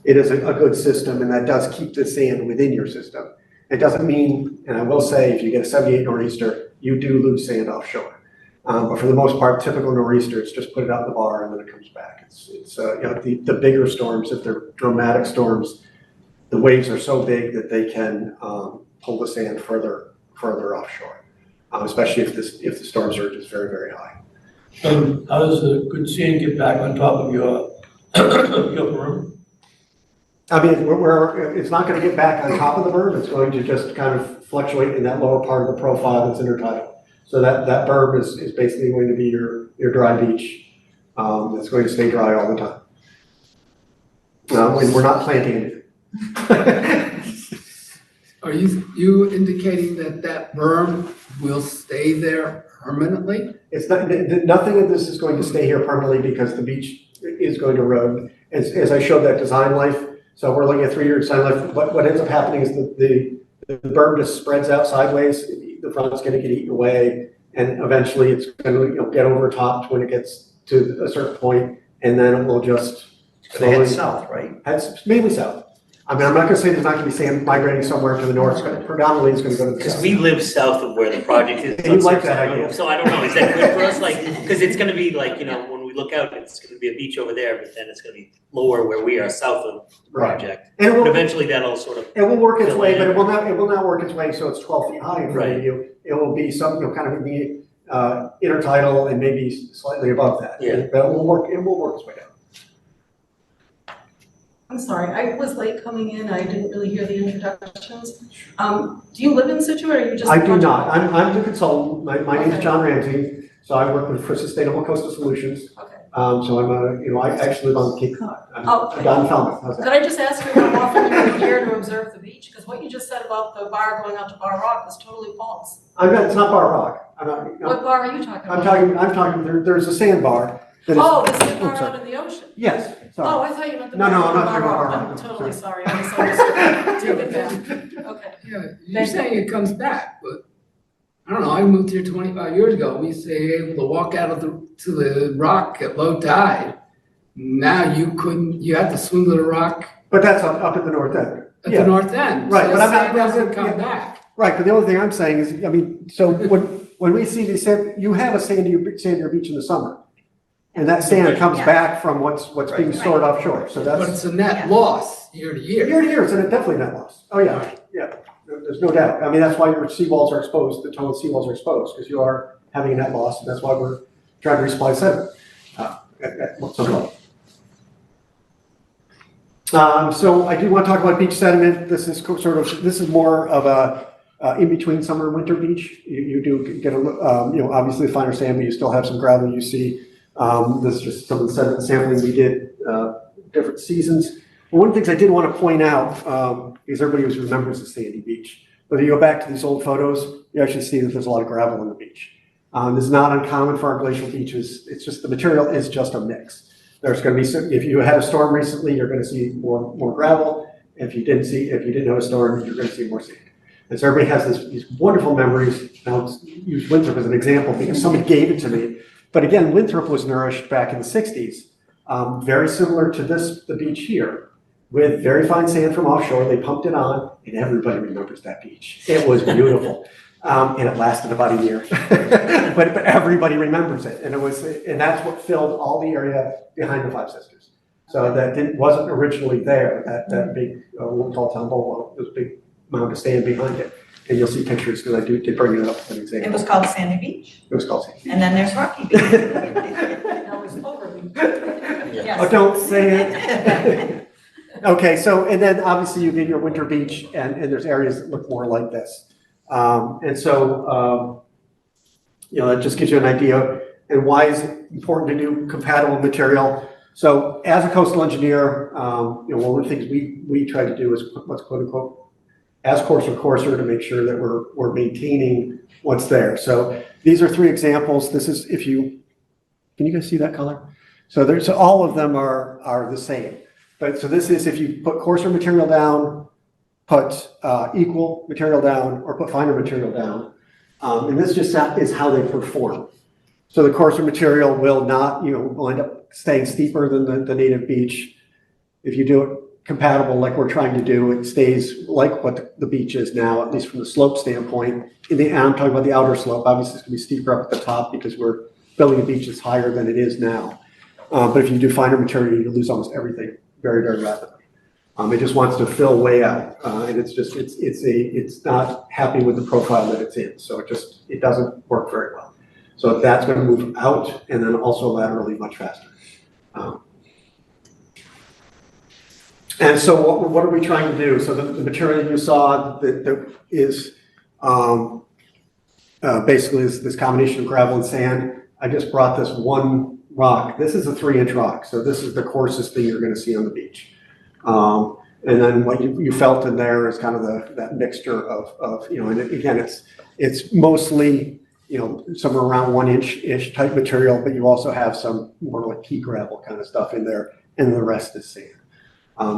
it is a good system, and that does keep the sand within your system. It doesn't mean, and I will say, if you get a 78 nor'easter, you do lose sand offshore. But for the most part, typical nor'easter, it's just put it out in the bar and then it comes back. The bigger storms, if they're dramatic storms, the waves are so big that they can pull the sand further offshore, especially if the storm surge is very, very high. How does the good sand get back on top of your berm? I mean, it's not going to get back on top of the berm. It's going to just kind of fluctuate in that lower part of the profile that's intertidal. So that berm is basically going to be your dry beach. It's going to stay dry all the time. And we're not planting anything. Are you indicating that berm will stay there permanently? It's not, nothing of this is going to stay here permanently because the beach is going to erode. As I showed that design life, so we're looking at 3-year design life. What ends up happening is the berm just spreads out sideways. The front's going to get eaten away, and eventually it's going to get overtopped when it gets to a certain point, and then it will just They head south, right? It's mainly south. I mean, I'm not going to say there's not going to be sand migrating somewhere to the north. Predominantly, it's going to go to the Because south. we live south of where the project is. And you like that idea. So I don't know, is that good for us? Like, because it's gonna be like, when we look out, it's gonna be a beach over there, but then it's gonna be lower where we are south of the project. And But eventually that'll sort of, it will work its way, but it will not work its way so it's 12 feet high in front of Right. you. It will be some, kind of in the intertidal and maybe slightly above that. Yeah. But it will work its way down. I'm sorry, I was late coming in, I didn't really hear the introductions. Do you live in Scituate, or are you just? I do not. I'm the consultant. My name is Okay. John Ramsey. So I work for Sustainable Coastal Solutions. Okay. So I actually live on Cape Cod. Okay. I'm down in Falmouth. How's Could that? I just ask you how often you're here to observe the beach? Because what you just said about the bar going out to Bar Rock is totally false. It's not Bar Rock. I'm not, What bar are you talking I'm about? talking, there's a sandbar. that is- Oh, the sandbar sorry. out in the ocean? Yes, Oh, sorry. I thought you meant the No, no, bar I'm in not talking about Bar Rock. I'm totally Sorry. sorry, I misunderstood. Take it back. Okay. Yeah, you're saying it comes back, but I don't know, I moved here 25 years ago. We used to be able to walk out to the rock at low tide. Now you couldn't, you have to swim to the rock But that's up at the north end. at Yeah. the north end. Right, So but the I'm not- sand doesn't yeah. come back. Right, but the only thing I'm saying is, I mean, so when we see these sand, you have a sandier beach in the summer. And that sand comes Yeah. back from what's being Right. stored offshore, so But that's, it's a net Yeah. loss year to year. year to year, it's definitely net loss. Oh, yeah, yeah, there's no doubt. I mean, that's why your seawalls are exposed, the Tonga seawalls are exposed, because you are having a net loss, and that's why we're trying to resupply sediment. At some level. So I do want to talk about beach sediment. This is more of a in-between summer and winter beach. You do get obviously the finer sand, but you still have some gravel you see. This is just some of the sediment sampling we did different seasons. But one of the things I did want to point out, because everybody always remembers the sandy beach, but if you go back to these old photos, you actually see that there's a lot of gravel on the beach. This is not uncommon for our glacial beaches. It's just the material is just a mix. There's going to be if you had a storm recently, you're going to see more gravel. If you didn't have a storm, you're going to see more sand. And so everybody has these wonderful memories. Now, I'll use Winthrop as an example because somebody gave it to me. But again, Winthrop was nourished back in the 60s, very similar to the beach here, with very fine sand from offshore. They pumped it on, and everybody remembers that beach. It was beautiful. And it lasted about a year. But everybody remembers it, and that's what filled all the area behind the Five Sisters. So that wasn't originally there, that big, what we call town bowl, this big mound of sand behind it. And you'll see pictures, because I did bring it up as an example. It was called Sandy Beach, It was called Sandy. and then there's Rocky Beach. Now it's over. Oh, don't say it. Okay, so, and then obviously you get your winter beach, and there's areas that look more like this. And so, that just gives you an idea, and why is it important to do compatible material? So as a coastal engineer, one of the things we try to do is what's quote unquote, as coarser to make sure that we're maintaining what's there. So these are 3 examples. This is, can you guys see that color? So all of them are the same. But so this is if you put coarser material down, put equal material down, or put finer material down. And this just is how they perform. So the coarser material will not, will end up staying steeper than the native beach. If you do it compatible like we're trying to do, it stays like what the beach is now, at least from the slope standpoint. And I'm talking about the outer slope. Obviously, it's going to be steeper up at the top because we're building a beach that's higher than it is now. But if you do finer material, you lose almost everything very, very rapidly. It just wants to fill way out, and it's not happy with the profile that it's in. So it doesn't work very well. So that's going to move out, and then also laterally much faster. And so what are we trying to do? So the material that you saw that is basically this combination of gravel and sand. I just brought this one rock. This is a 3-inch rock. So this is the coarsest thing you're going to see on the beach. And then what you felt in there is kind of that mixture of and again, it's mostly, somewhere around 1-inch-ish type material, but you also have some more like pea gravel kind of stuff in there, and the rest is sand.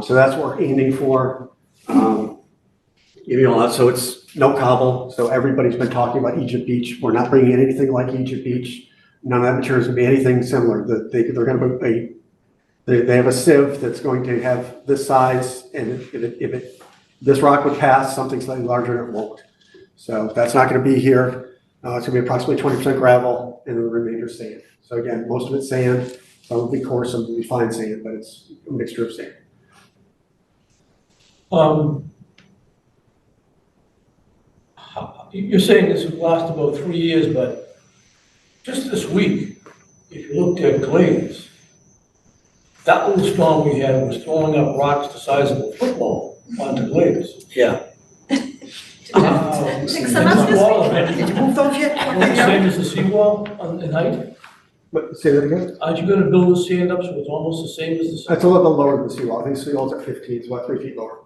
So that's what we're aiming for. So it's no cobble. So everybody's been talking about Egypt Beach. We're not bringing in anything like Egypt Beach. None of that material is going to be anything similar. They're going to they have a sieve that's going to have this size, and if this rock would pass something slightly larger, it won't. So that's not going to be here. It's going to be approximately 20% gravel, and the remainder sand. So again, most of it's sand. Some will be coarse, some will be fine sand, but it's a mixture of sand. You're saying this would last about 3 years, but just this week, if you looked at Glades, that little storm we had was throwing up rocks the size of a football onto Glades. Yeah. Fix them up this week. Did you move those yet? The same as the seawall in height? But say that again? Aren't you gonna build the sand up so it's almost the same as the seawall? That's a little bit lower than the seawall. I think the seawall's at 15, it's about 3 feet lower.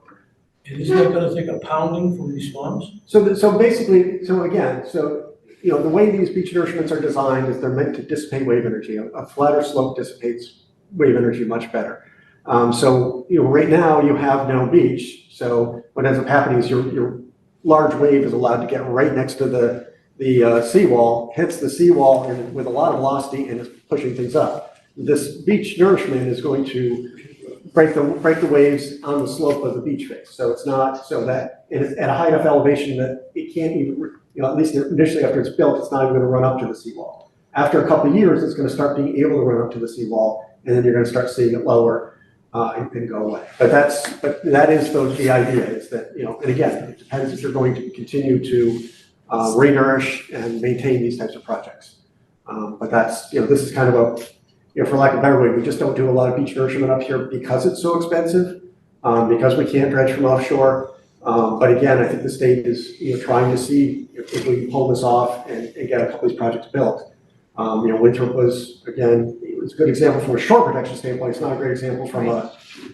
And isn't that gonna take a pounding from these storms? So basically, the way these beach nourishments are designed is they're meant to dissipate wave energy. A flatter slope dissipates wave energy much better. Right now you have no beach. So what ends up happening is your large wave is allowed to get right next to the seawall, hits the seawall and with a lot of velocity, and is pushing things up. This beach nourishment is going to break the waves on the slope of the beach face. So it's not so that it's at a high enough elevation that it can't even, at least initially after it's built, it's not even going to run up to the seawall. After a couple of years, it's going to start being able to run up to the seawall, and then you're going to start seeing it lower and go away. But that is the idea is that, and again, it depends if you're going to continue to re-nourish and maintain these types of projects. But that's, this is kind of a, for lack of a better way, we just don't do a lot of beach nourishment up here because it's so expensive, because we can't dredge from offshore. But again, I think the state is, trying to see if we can pull this off and get a couple of these projects built. Winthrop was, again, it was a good example from a shore protection standpoint. It's not a great example from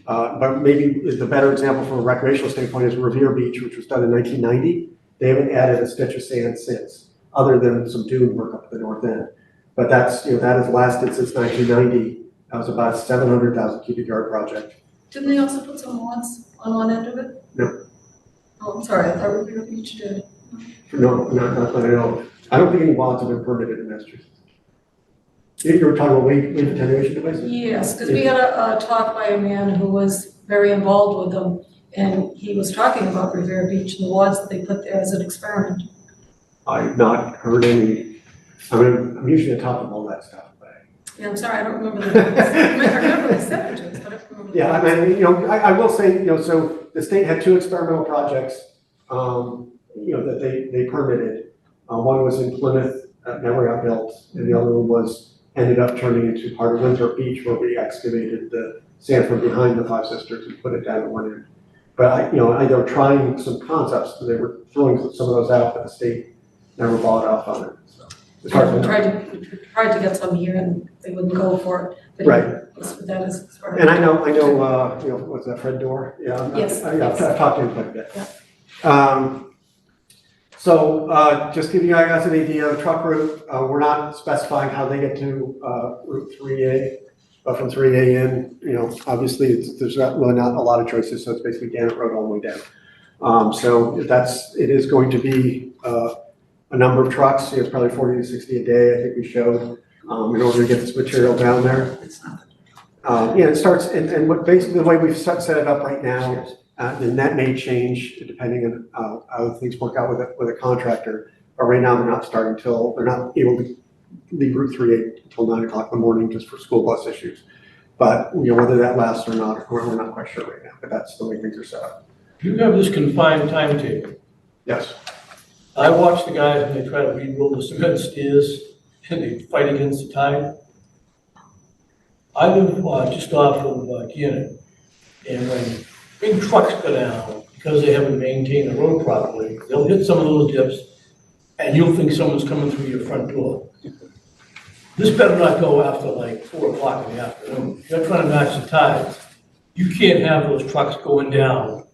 but maybe the better example from a recreational standpoint is Revere Beach, which was done in 1990. They haven't added a stitch of sand since, other than some dune work up at the north end. But that's, that has lasted since 1990. That was about a 700,000 cubic yard project. Didn't they also put some lots on one end of it? No. Oh, I'm sorry, I thought Revere Beach did. No, not at all. I don't think any WADs have been permitted in Massachusetts. You were talking about wave attenuation devices? Yes, because we had a talk by a man who was very involved with them, and he was talking about Revere Beach and the WADs that they put there as an experiment. I've not heard any, I'm usually on top of all that stuff, but. Yeah, I'm sorry, I don't remember the dates. I mean, I remember the percentages, but I don't remember the Yeah, dates. I mean, I will say, so the state had 2 experimental projects, that they permitted. One was in Plymouth, never got built, and the other one ended up turning into part of Winthrop Beach, where we excavated the sand from behind the Five Sisters and put it down at one end. But they were trying some concepts, they were throwing some of those out, but the state never bought off on it, so. As far as I We know. tried to get some here and they wouldn't go for it. But Right. That is sort of. And I know, what's that, Fred Dorr? Yeah. Yes, I've yes. talked to him quite a bit. Yeah. So, just giving you guys an idea of the truck route, we're not specifying how they get to, Route 3A, but from 3A in, obviously, there's really not a lot of choices, so it's basically Gannett Road all the way down. So it is going to be, a number of trucks, it's probably 40 to 60 a day, I think we showed, in order to get this material down there. It's not. It starts, and what basically the way we've set it up right now, then that may change depending on how things work out with a contractor. But right now, they're not able to leave Route 3 until 9 o'clock in the morning just for school bus issues. But whether that lasts or not, we're not quite sure right now, but that's the way things are set up. You have this confined timetable. Yes. I watch the guys when they try to rebuild the cement stairs and they fight against the tide. I live just off of Gannett, and when big trucks go down, because they haven't maintained the road properly, they'll hit some of those dips, and you'll think someone's coming through your front door. This better not go after like 4 o'clock in the afternoon. If you're trying to match the tides, you can't have those trucks going down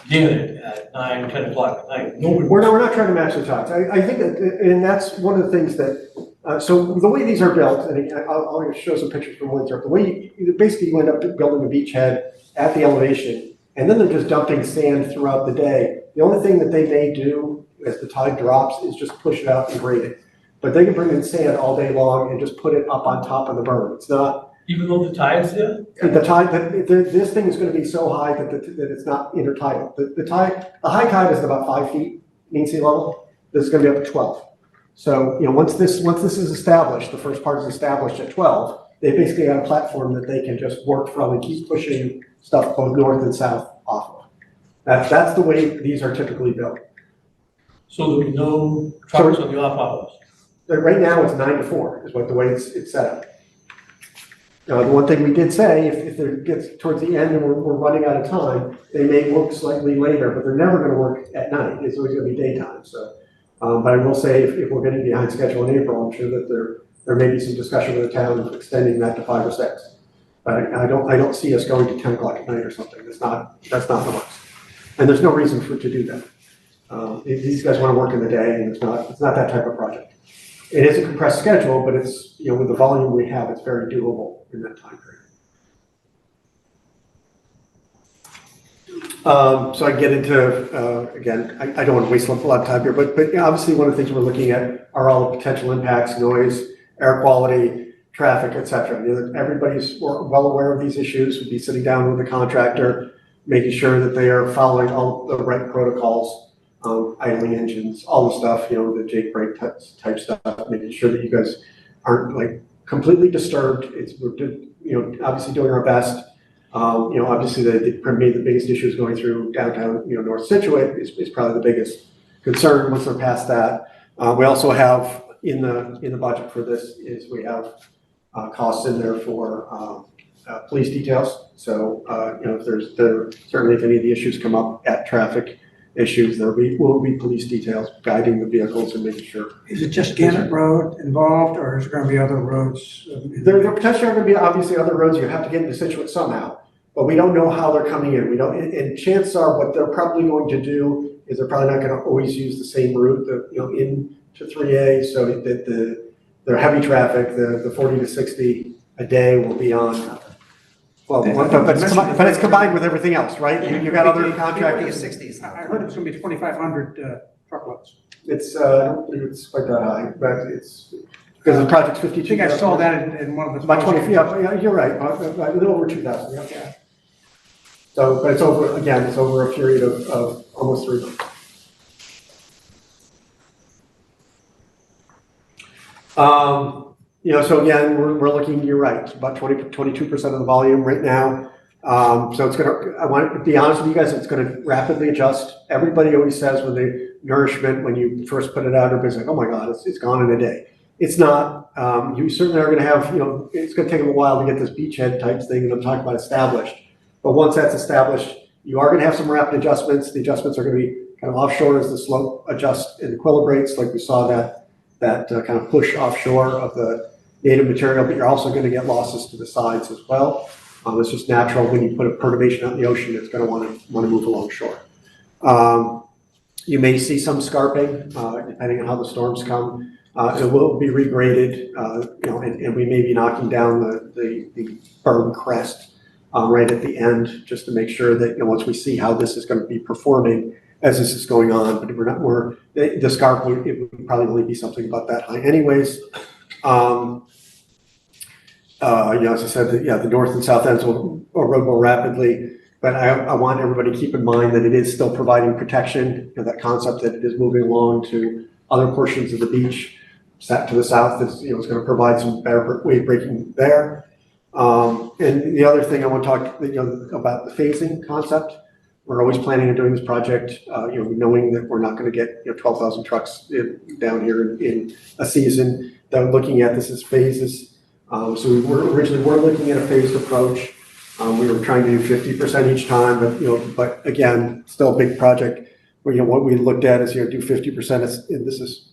Gannett at 9, 10 o'clock at night. Nobody. We're not trying to match the tides. I think that, and that's one of the things that, so the way these are built, and I'll show some pictures from Winthrop, the way basically you end up building a beachhead at the elevation, and then they're just dumping sand throughout the day. The only thing that they may do as the tide drops is just push it out and grade it. But they can bring in sand all day long and just put it up on top of the berm. It's not. Even though the tide's there? The tide, this thing is going to be so high that it's not intertidal. The high tide is about 5 feet mean sea level. This is going to be up to 12. So, once this is established, the first part is established at 12, they basically have a platform that they can just work from and keep pushing stuff both north and south off of. That's the way these are typically built. So there'll be no trucks on the off hours? Right now, it's 9 to 4 is the way it's set up. The one thing we did say, if it gets towards the end and we're running out of time, they may work slightly later, but they're never going to work at night. It's always going to be daytime. So, but I will say, if we're getting behind schedule in April, I'm sure that there may be some discussion with the town of extending that to 5 or 6. But I don't see us going to 10 o'clock at night or something. That's not the works. And there's no reason for it to do that. These guys want to work in the day, and it's not that type of project. It is a compressed schedule, but it's, with the volume we have, it's very doable in that time period. So I get into, again, I don't want to waste a lot of time here, but obviously one of the things we're looking at are all the potential impacts, noise, air quality, traffic, et cetera. Everybody's well aware of these issues. We'd be sitting down with the contractor, making sure that they are following all the right protocols. Idling engines, all the stuff, the Jake brake type stuff, making sure that you guys aren't like completely disturbed. We're obviously doing our best. Obviously the biggest issue is going through downtown, North Scituate is probably the biggest concern once they're past that. We also have in the budget for this is we have costs in there for police details. So, certainly if any of the issues come up at traffic issues, there will be police details guiding the vehicles and making sure. Is it just Gannett Road involved, or is there going to be other roads? There potentially are going to be obviously other roads. You have to get into Scituate somehow, but we don't know how they're coming in. We don't, and chances are what they're probably going to do is they're probably not going to always use the same route, into 3A, so that their heavy traffic, the 40 to 60 a day will be on. Well, but it's combined with everything else, right? You got other contractors. I heard it's going to be 2,500 truckloads. It's, I don't believe it's quite that high, but it's, because the project's 52. I think I saw that in one of the. About 20, yeah, you're right, a little over 2,000, yeah. So, but it's over a period of almost 3 months. So again, we're looking, you're right, it's about 22% of the volume right now. So it's I want to be honest with you guys, it's gonna rapidly adjust. Everybody always says when they Nourishment, when you first put it out, everybody's like, oh my God, it's gone in a day. It's not. You certainly are gonna have, it's gonna take them a while to get this beachhead type thing that I'm talking about established. But once that's established, you are gonna have some rapid adjustments. The adjustments are gonna be kind of offshore as the slope adjusts and equilibrates, like we saw that kind of push offshore of the native material, but you're also going to get losses to the sides as well. It's just natural when you put a perturbation out in the ocean, it's going to want to move along shore. You may see some scarping, depending on how the storms come. It will be regraded, and we may be knocking down the berm crest right at the end, just to make sure that, once we see how this is going to be performing as this is going on, but the scarp it would probably only be something about that high anyways. As I said, the north and south ends will erode more rapidly, but I want everybody to keep in mind that it is still providing protection, that concept that it is moving along to other portions of the beach. To the south is, it's going to provide some better wave breaking there. And the other thing I want to talk, about the phasing concept. We're always planning on doing this project, knowing that we're not going to get 12,000 trucks down here in a season. That looking at this as phases. So we were originally looking at a phased approach. We were trying to do 50% each time, but again, still a big project. Where what we looked at is do 50%.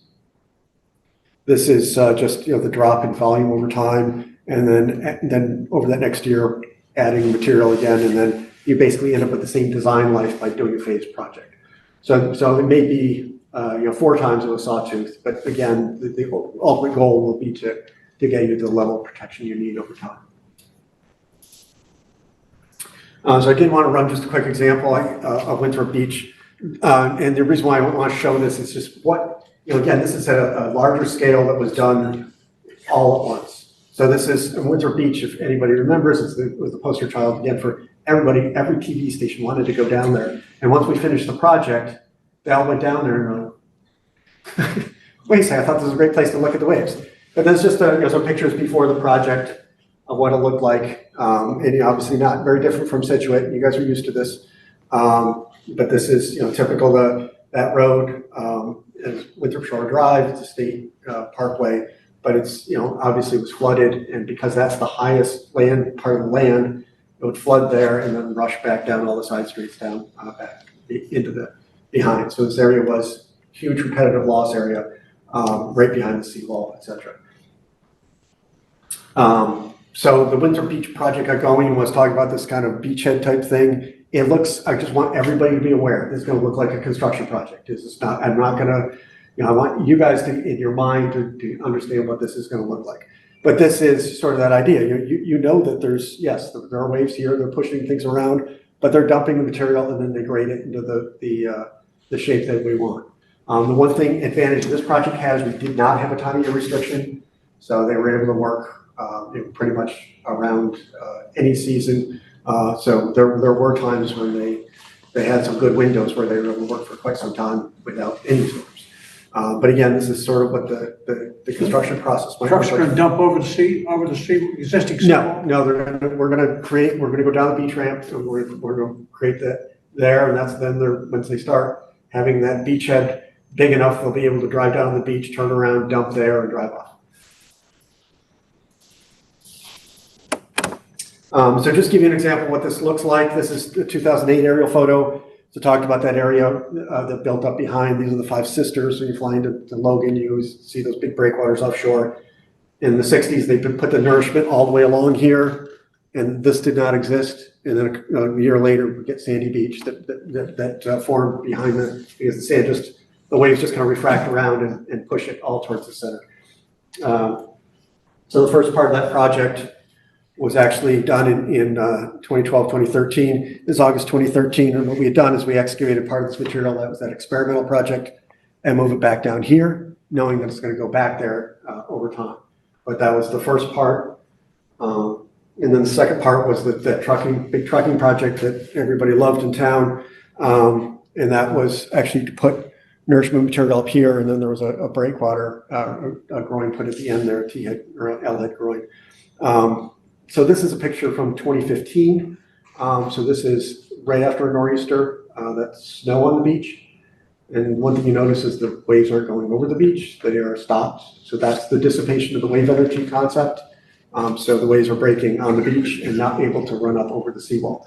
This is just the drop in volume over time, and then over that next year adding material again, and then you basically end up with the same design life by doing a phased project. So it may be 4 times of a sawtooth, but again, the ultimate goal will be to get you to the level of protection you need over time. So I did want to run just a quick example of Winthrop Beach, and the reason why I want to show this is just again, this is at a larger scale that was done all at once. So this is Winthrop Beach, if anybody remembers, it was the poster child again for everybody. Every TV station wanted to go down there. And once we finished the project, they all went down there and wait a second, I thought this was a great place to look at the waves. But there's just some pictures before the project of what it looked like. And obviously not very different from Scituate. You guys are used to this. But this is typical that road is Winthrop Shore Drive. It's a state parkway. But it's, obviously it was flooded, and because that's the highest part of the land, it would flood there and then rush back down all the side streets down back into the behind. So this area was huge repetitive loss area right behind the seawall, etc. So the Winthrop Beach project got going was talking about this kind of beachhead type thing. It looks, I just want everybody to be aware, this is going to look like a construction project. I'm not going to, I want you guys to, in your mind, to understand what this is going to look like. But this is sort of that idea. You know that there are waves here, they're pushing things around, but they're dumping the material and then they grade it into the shape that we want. The one advantage this project has, we did not have a time of year restriction, so they were able to work pretty much around any season. So there were times when they had some good windows where they were able to work for quite some time without any storms. But again, this is sort of what the construction process might look like. Trucks are gonna dump over the existing seawall? No, we're gonna go down the beach ramp, and we're gonna create that there, and that's then once they start having that beachhead big enough, they'll be able to drive down the beach, turn around, dump there, and drive off. So just give you an example of what this looks like. This is the 2008 aerial photo. So talked about that area that built up behind. These are the 5 sisters. So you fly into Logan, you see those big breakwaters offshore. In the 60s, they put the Nourishment all the way along here, and this did not exist. And then a year later, we get Sandy Beach that formed behind because the waves just kind of refract around and push it all towards the center. So the first part of that project was actually done in 2012, 2013. This is August 2013, and what we had done is we excavated part of this material that was that experimental project and move it back down here, knowing that it's going to go back there over time. But that was the first part. And then the second part was that big trucking project that everybody loved in town. And that was actually to put nourishment material up here, and then there was a breakwater groin put at the end there, T-head or L-head groin. So this is a picture from 2015. So this is right after a nor'easter. That's snow on the beach. And one thing you notice is the waves aren't going over the beach, they are stopped. So that's the dissipation of the wave energy concept. So the waves are breaking on the beach and not able to run up over the seawall.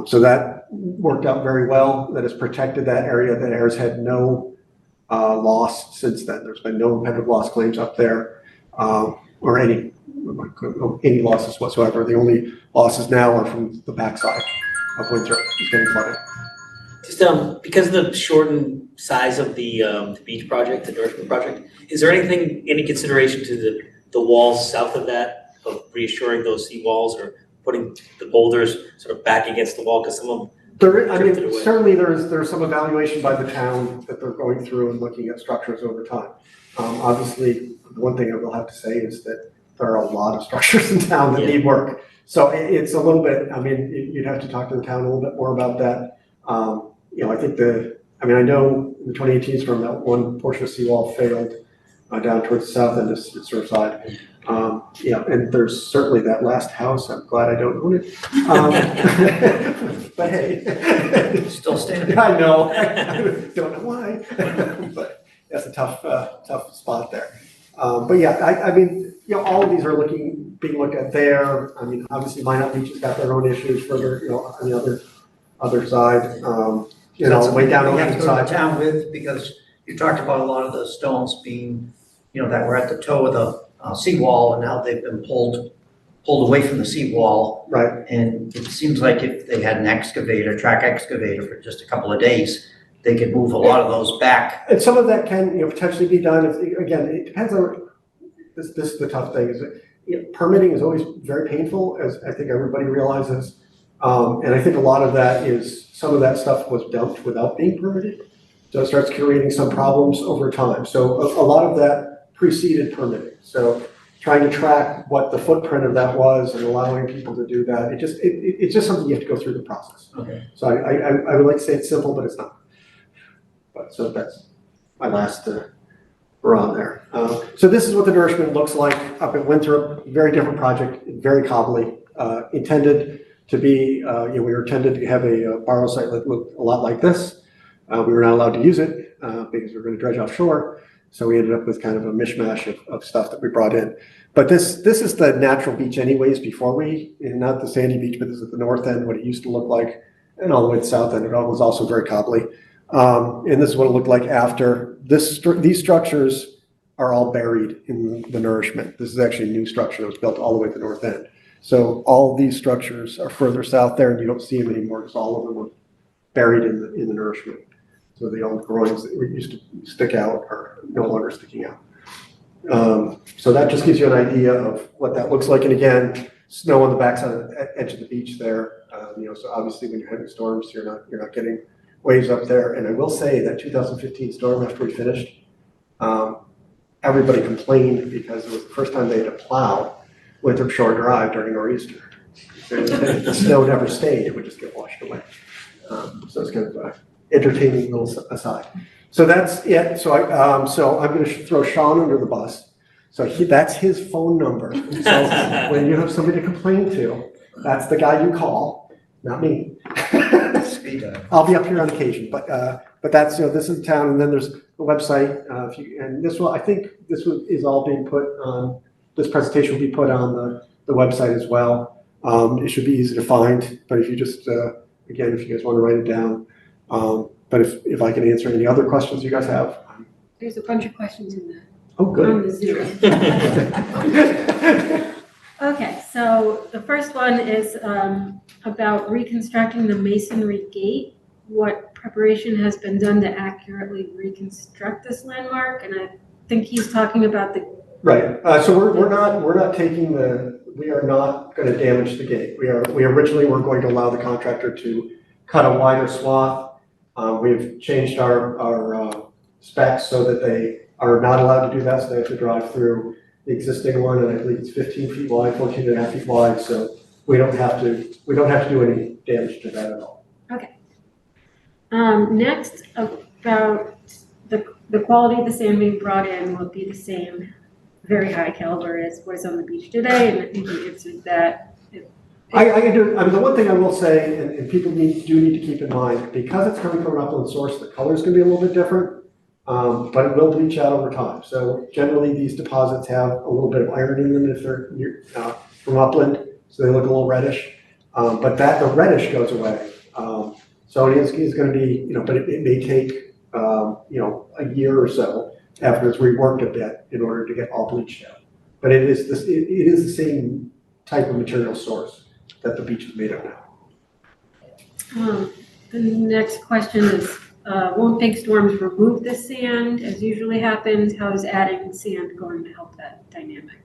So that worked out very well. That has protected that area. That area's had no loss since then. There's been no impediment loss claims up there, or any losses whatsoever. The only losses now are from the backside of Winthrop getting flooded. Just because of the shortened size of the beach project, the Nourishment project, is there any consideration to the walls south of that, of reassuring those sea walls or putting the boulders sort of back against the wall, because some of them drifted away? Certainly there's some evaluation by the town that they're going through and looking at structures over time. Obviously, the one thing I will have to say is that there are a lot of structures in town that need work. So it's a little bit, you'd have to talk to the town a little bit more about that. I think I know the 2018 storm, that one portion of seawall failed down towards the south end of Surfside. And there's certainly that last house. I'm glad I don't own it. But hey. Still standing. I know. I don't know why. But that's a tough spot there. But yeah, all of these are being looked at there. Obviously Minot Beach has got their own issues further, on the other side. Way down we on have the to go to side. the town with, because you talked about a lot of the stones being, that were at the toe of the seawall, and now they've been pulled away from the seawall. Right. And it seems like if they had an track excavator for just a couple of days, they could move a lot of those back. And some of that can, potentially be done. Again, it depends on, this is the tough thing, is that permitting is always very painful, as I think everybody realizes. And I think a lot of that is, some of that stuff was dumped without being permitted. So it starts creating some problems over time. So a lot of that preceded permitting. So trying to track what the footprint of that was and allowing people to do that, it's just something you have to go through the process. Okay. So I would like to say it's simple, but it's not. But so that's my last run there. So this is what the Nourishment looks like up at Winthrop. Very different project, very cobbly, intended to be, we were intended to have a borrow site that looked a lot like this. We were not allowed to use it because we were going to dredge offshore. So we ended up with kind of a mishmash of stuff that we brought in. But this is the natural beach anyways, not the sandy beach, but this is the north end, what it used to look like, and all the way to the south end. It was also very cobbly. And this is what it looked like after. These structures are all buried in the Nourishment. This is actually a new structure that was built all the way to the north end. So all these structures are further south there, and you don't see them anymore because all of them were buried in the Nourishment. So the old groins that used to stick out are no longer sticking out. So that just gives you an idea of what that looks like. And again, snow on the backside of the edge of the beach there. So obviously when you're having storms, you're not getting waves up there. And I will say that 2015 storm, after we finished, everybody complained because it was the first time they had to plow Winthrop Shore Drive during nor'easter. The snow never stayed; it would just get washed away. So it's kind of an entertaining little aside. So that's it. So I'm going to throw Sean under the bus. So that's his phone number. So when you have somebody to complain to, that's the guy you call, not me. Speed dial. I'll be up here on occasion, but that's, this is the town, and then there's the website. I think this is all being put on. This presentation will be put on the website as well. It should be easy to find, but if you just, again, if you guys want to write it down. But if I can answer any other questions you guys have. There's a bunch of questions in there. Oh, good. On the Zoom. Okay, so the first one is about reconstructing the masonry gate. What preparation has been done to accurately reconstruct this landmark? And I think he's talking about the. Right. So we're not taking we are not going to damage the gate. We originally were going to allow the contractor to cut a wider swath. We've changed our specs so that they are not allowed to do that. So they have to drive through the existing one, and I believe it's 15 feet wide, 14 and a half feet wide. So we don't have to do any damage to that at all. Okay. Next, about the quality of the sand being brought in will be the same, very high caliber as what is on the beach today, and I think you answered that. I can do, I mean, the one thing I will say, and people do need to keep in mind, because it's coming from an upland source, the color's gonna be a little bit different, but it will bleach out over time. So generally, these deposits have a little bit of iron in them if they're from upland, so they look a little reddish. But the reddish goes away. So it is gonna be, but it may take, a year or so after it's reworked a bit in order to get all bleached out. But it is the same type of material source that the beach is made of now. The next question is, won't big storms remove the sand as usually happens? How is adding sand going to help that dynamic?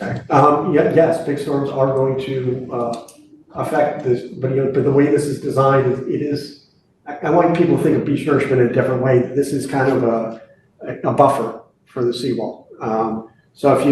Yes, big storms are going to affect this, but the way this is designed, it is. I want people to think of beach nourishment in a different way. This is kind of a buffer for the seawall. So if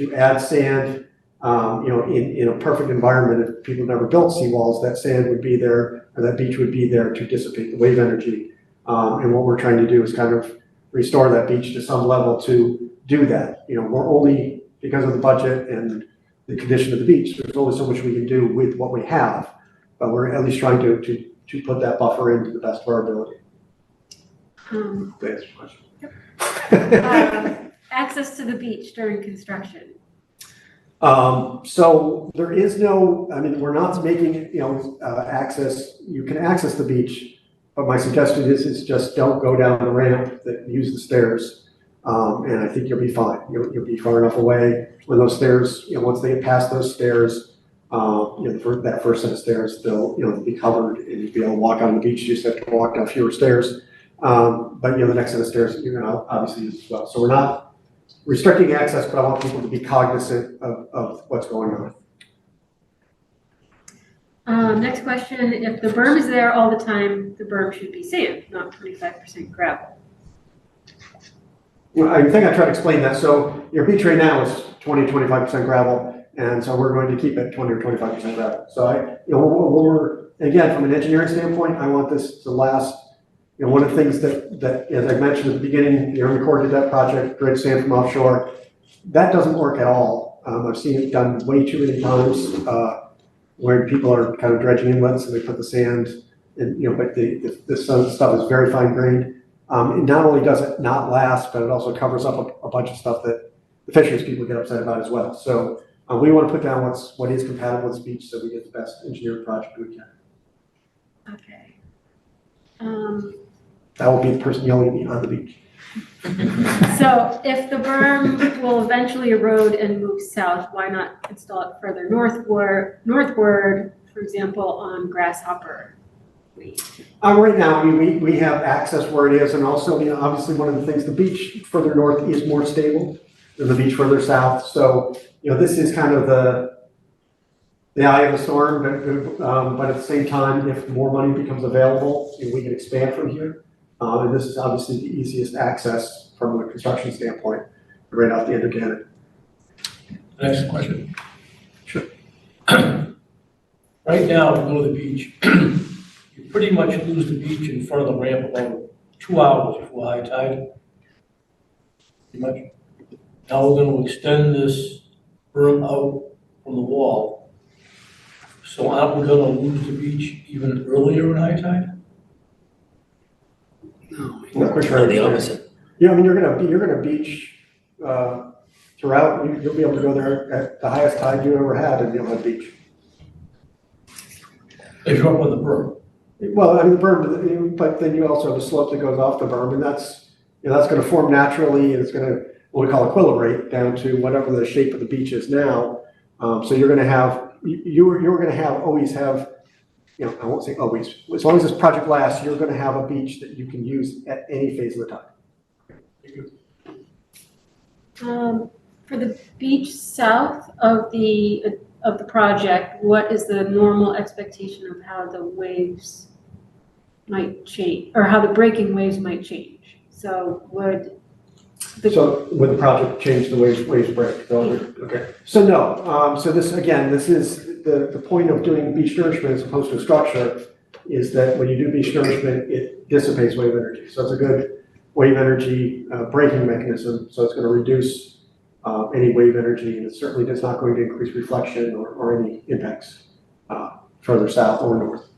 you add sand, in a perfect environment, if people never built seawalls, that sand would be there, or that beach would be there to dissipate the wave energy. And what we're trying to do is kind of restore that beach to some level to do that. We're only, because of the budget and the condition of the beach, there's only so much we can do with what we have, but we're at least trying to put that buffer in to the best of our ability. To answer your question. Access to the beach during construction. So there is no, we're not making it, access, you can access the beach, but my suggestion is just don't go down the ramp, use the stairs. And I think you'll be fine. You'll be far enough away when those stairs, once they get past those stairs, that first set of stairs, they'll be covered and you'll be able to walk on the beach. You just have to walk down fewer stairs. But the next set of stairs, you're going to obviously use as well. So we're not restricting access, but I want people to be cognizant of what's going on. Next question, if the berm is there all the time, the berm should be sand, not 25% gravel. Well, I think I tried to explain that. So your beach right now is 25% gravel, and so we're going to keep it 20 or 25% gravel. So we're, again, from an engineering standpoint, I want this to last. One of the things that, as I mentioned at the beginning, the Army Corps did that project, dredge sand from offshore. That doesn't work at all. I've seen it done way too many times where people are kind of dredging inlets and they put the sand in, but this stuff is very fine grained. It not only does it not last, but it also covers up a bunch of stuff that the fisheries people get upset about as well. So we want to put down what is compatible with the beach so we get the best engineered project we can. Okay. That will be the person yelling at me on the beach. So if the berm will eventually erode and move south, why not install it further northward, for example, on Grasshopper? Right now, we have access where it is, and also, obviously one of the things, the beach further north is more stable than the beach further south. So, this is kind of the eye of the storm, but at the same time, if more money becomes available, we can expand from here. And this is obviously the easiest access from a construction standpoint, right off the end of Canada. Next question. Sure. Right now, if you go to the beach, you pretty much lose the beach in front of the ramp about 2 hours before high tide. Pretty much. Now we're going to extend this berm out from the wall. So aren't we going to lose the beach even earlier in high tide? No. Not quite sure. Or the opposite. Yeah, you're gonna beach throughout. You'll be able to go there at the highest tide you ever had and be able to beach. If you're up on the berm. Well, the berm, but then you also have a slope that goes off the berm, and that's going to form naturally, and it's going to what we call equilibrate down to whatever the shape of the beach is now. So you're going to have you're going to always have. I won't say always. As long as this project lasts, you're going to have a beach that you can use at any phase of the tide. For the beach south of the project, what is the normal expectation of how the waves might change, or how the breaking waves might change? So would the project change the waves break? Okay. So no. So this is the point of doing beach nourishment as opposed to structure is that when you do beach nourishment, it dissipates wave energy. So it's a good wave energy braking mechanism. So it's going to reduce any wave energy, and it certainly is not going to increase reflection or any impacts further south or north.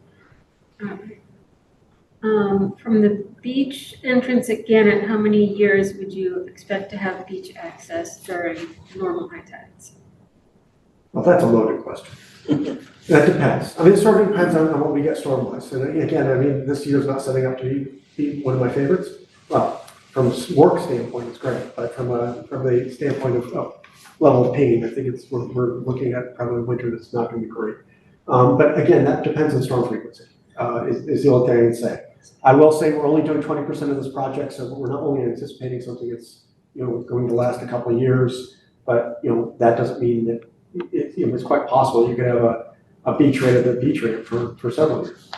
From the beach entrance at Gannett, how many years would you expect to have beach access during normal high tides? Well, that's a loaded question. That depends. I mean, it sort of depends on what we get storm-wise. And again, I mean, this year's not setting up to be one of my favorites. Well, from a work standpoint, it's great, but from the standpoint of level of pain, I think we're looking at probably a winter that's not going to be great. But again, that depends on storm frequency. Is the only thing I can say. I will say we're only doing 20% of this project, so we're not only anticipating something that's going to last a couple of years, but that doesn't mean that it's quite possible you could have a beach rate of the beach rate for several years.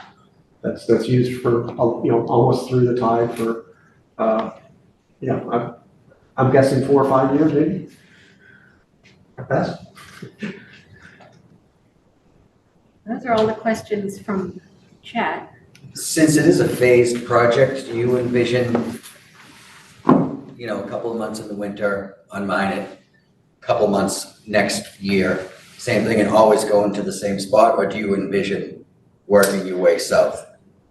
That's used for almost through the tide for I'm guessing 4 or 5 years maybe at best. Those are all the questions from chat. Since it is a phased project, do you envision, a couple of months in the winter, unmine it, a couple of months next year, same thing, and always go into the same spot, or do you envision working your way south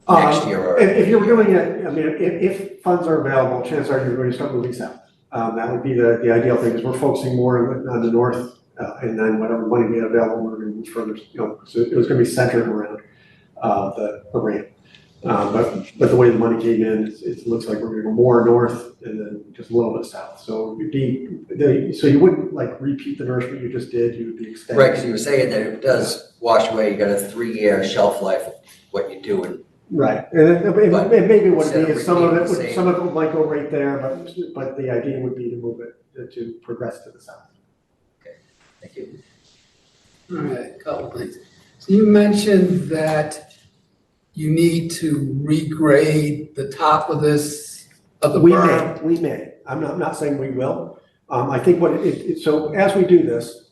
next year? Or If you're doing it, I mean, if funds are available, chances are you're going to start moving south. That would be the ideal thing, is we're focusing more on the north, and then whatever money we have available, we're going to move further. So it was going to be centered around the ramp. But the way the money came in, it looks like we're going to go more north and then just a little bit south. So so you wouldn't repeat the nourishment you just did. You would be extending. right, because you were saying that it does wash away. You got a 3-year shelf life of what you do, and Right, and maybe what it instead of is, some of repeating the it same- might go right there, but the idea would be to move it to progress to the south. thank you. All right, a couple things. So you mentioned that you need to regrade the top of the berm. We may. I'm not saying we will. I think so as we do this,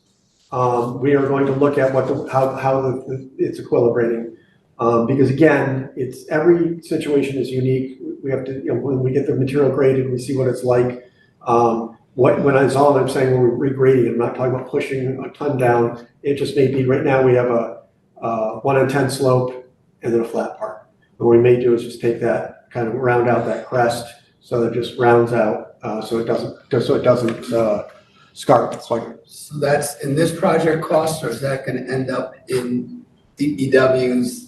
we are going to look at how it's equilibrating. Because again, every situation is unique. We have to, when we get the material graded, we see what it's like. When I'm saying when we're regrading, I'm not talking about pushing a ton down. It just may be, right now we have a 1 in 10 slope and then a flat part. What we may do is just take that, kind of round out that crest so that it just rounds out, so it doesn't scarp quite. So that's in this project cost, or is that going to end up in DPW's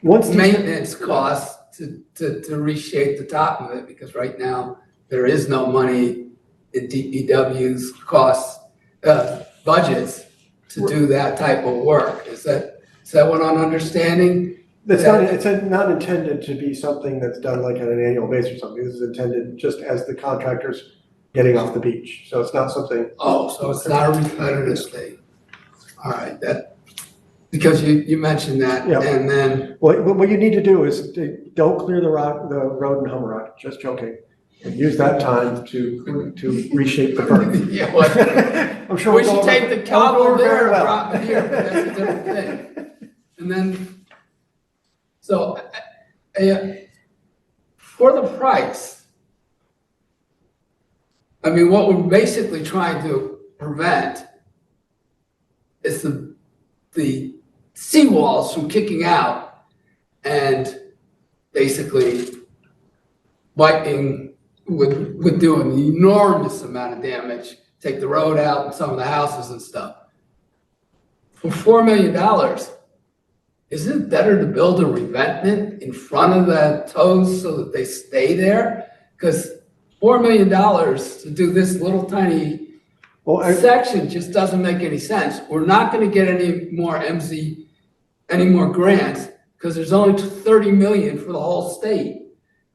maintenance costs to reshape the top of it? Because right now there is no money in DPW's budgets to do that type of work. Is that what I'm understanding? It's not intended to be something that's done like on an annual basis or something. This is intended just as the contractor's getting off the beach. So it's not something. Oh, so it's not a repetitive thing. All right, because you mentioned that, Yeah. and then. What you need to do is don't clear the road in Hummerod, just joking. And use that time to reshape the berm. Yeah, well, I'm sure we should take the cobble there and well. drop it here, but that's a different thing. And then, so, for the price, I mean, what we're basically trying to prevent is the seawalls from kicking out and basically would do an enormous amount of damage, take the road out and some of the houses and stuff. For $4 million, isn't it better to build a revetment in front of the tows so that they stay there? Because $4 million to do this little tiny section just doesn't make any sense. We're not going to get any more any more grants, because there's only $30 million for the whole state.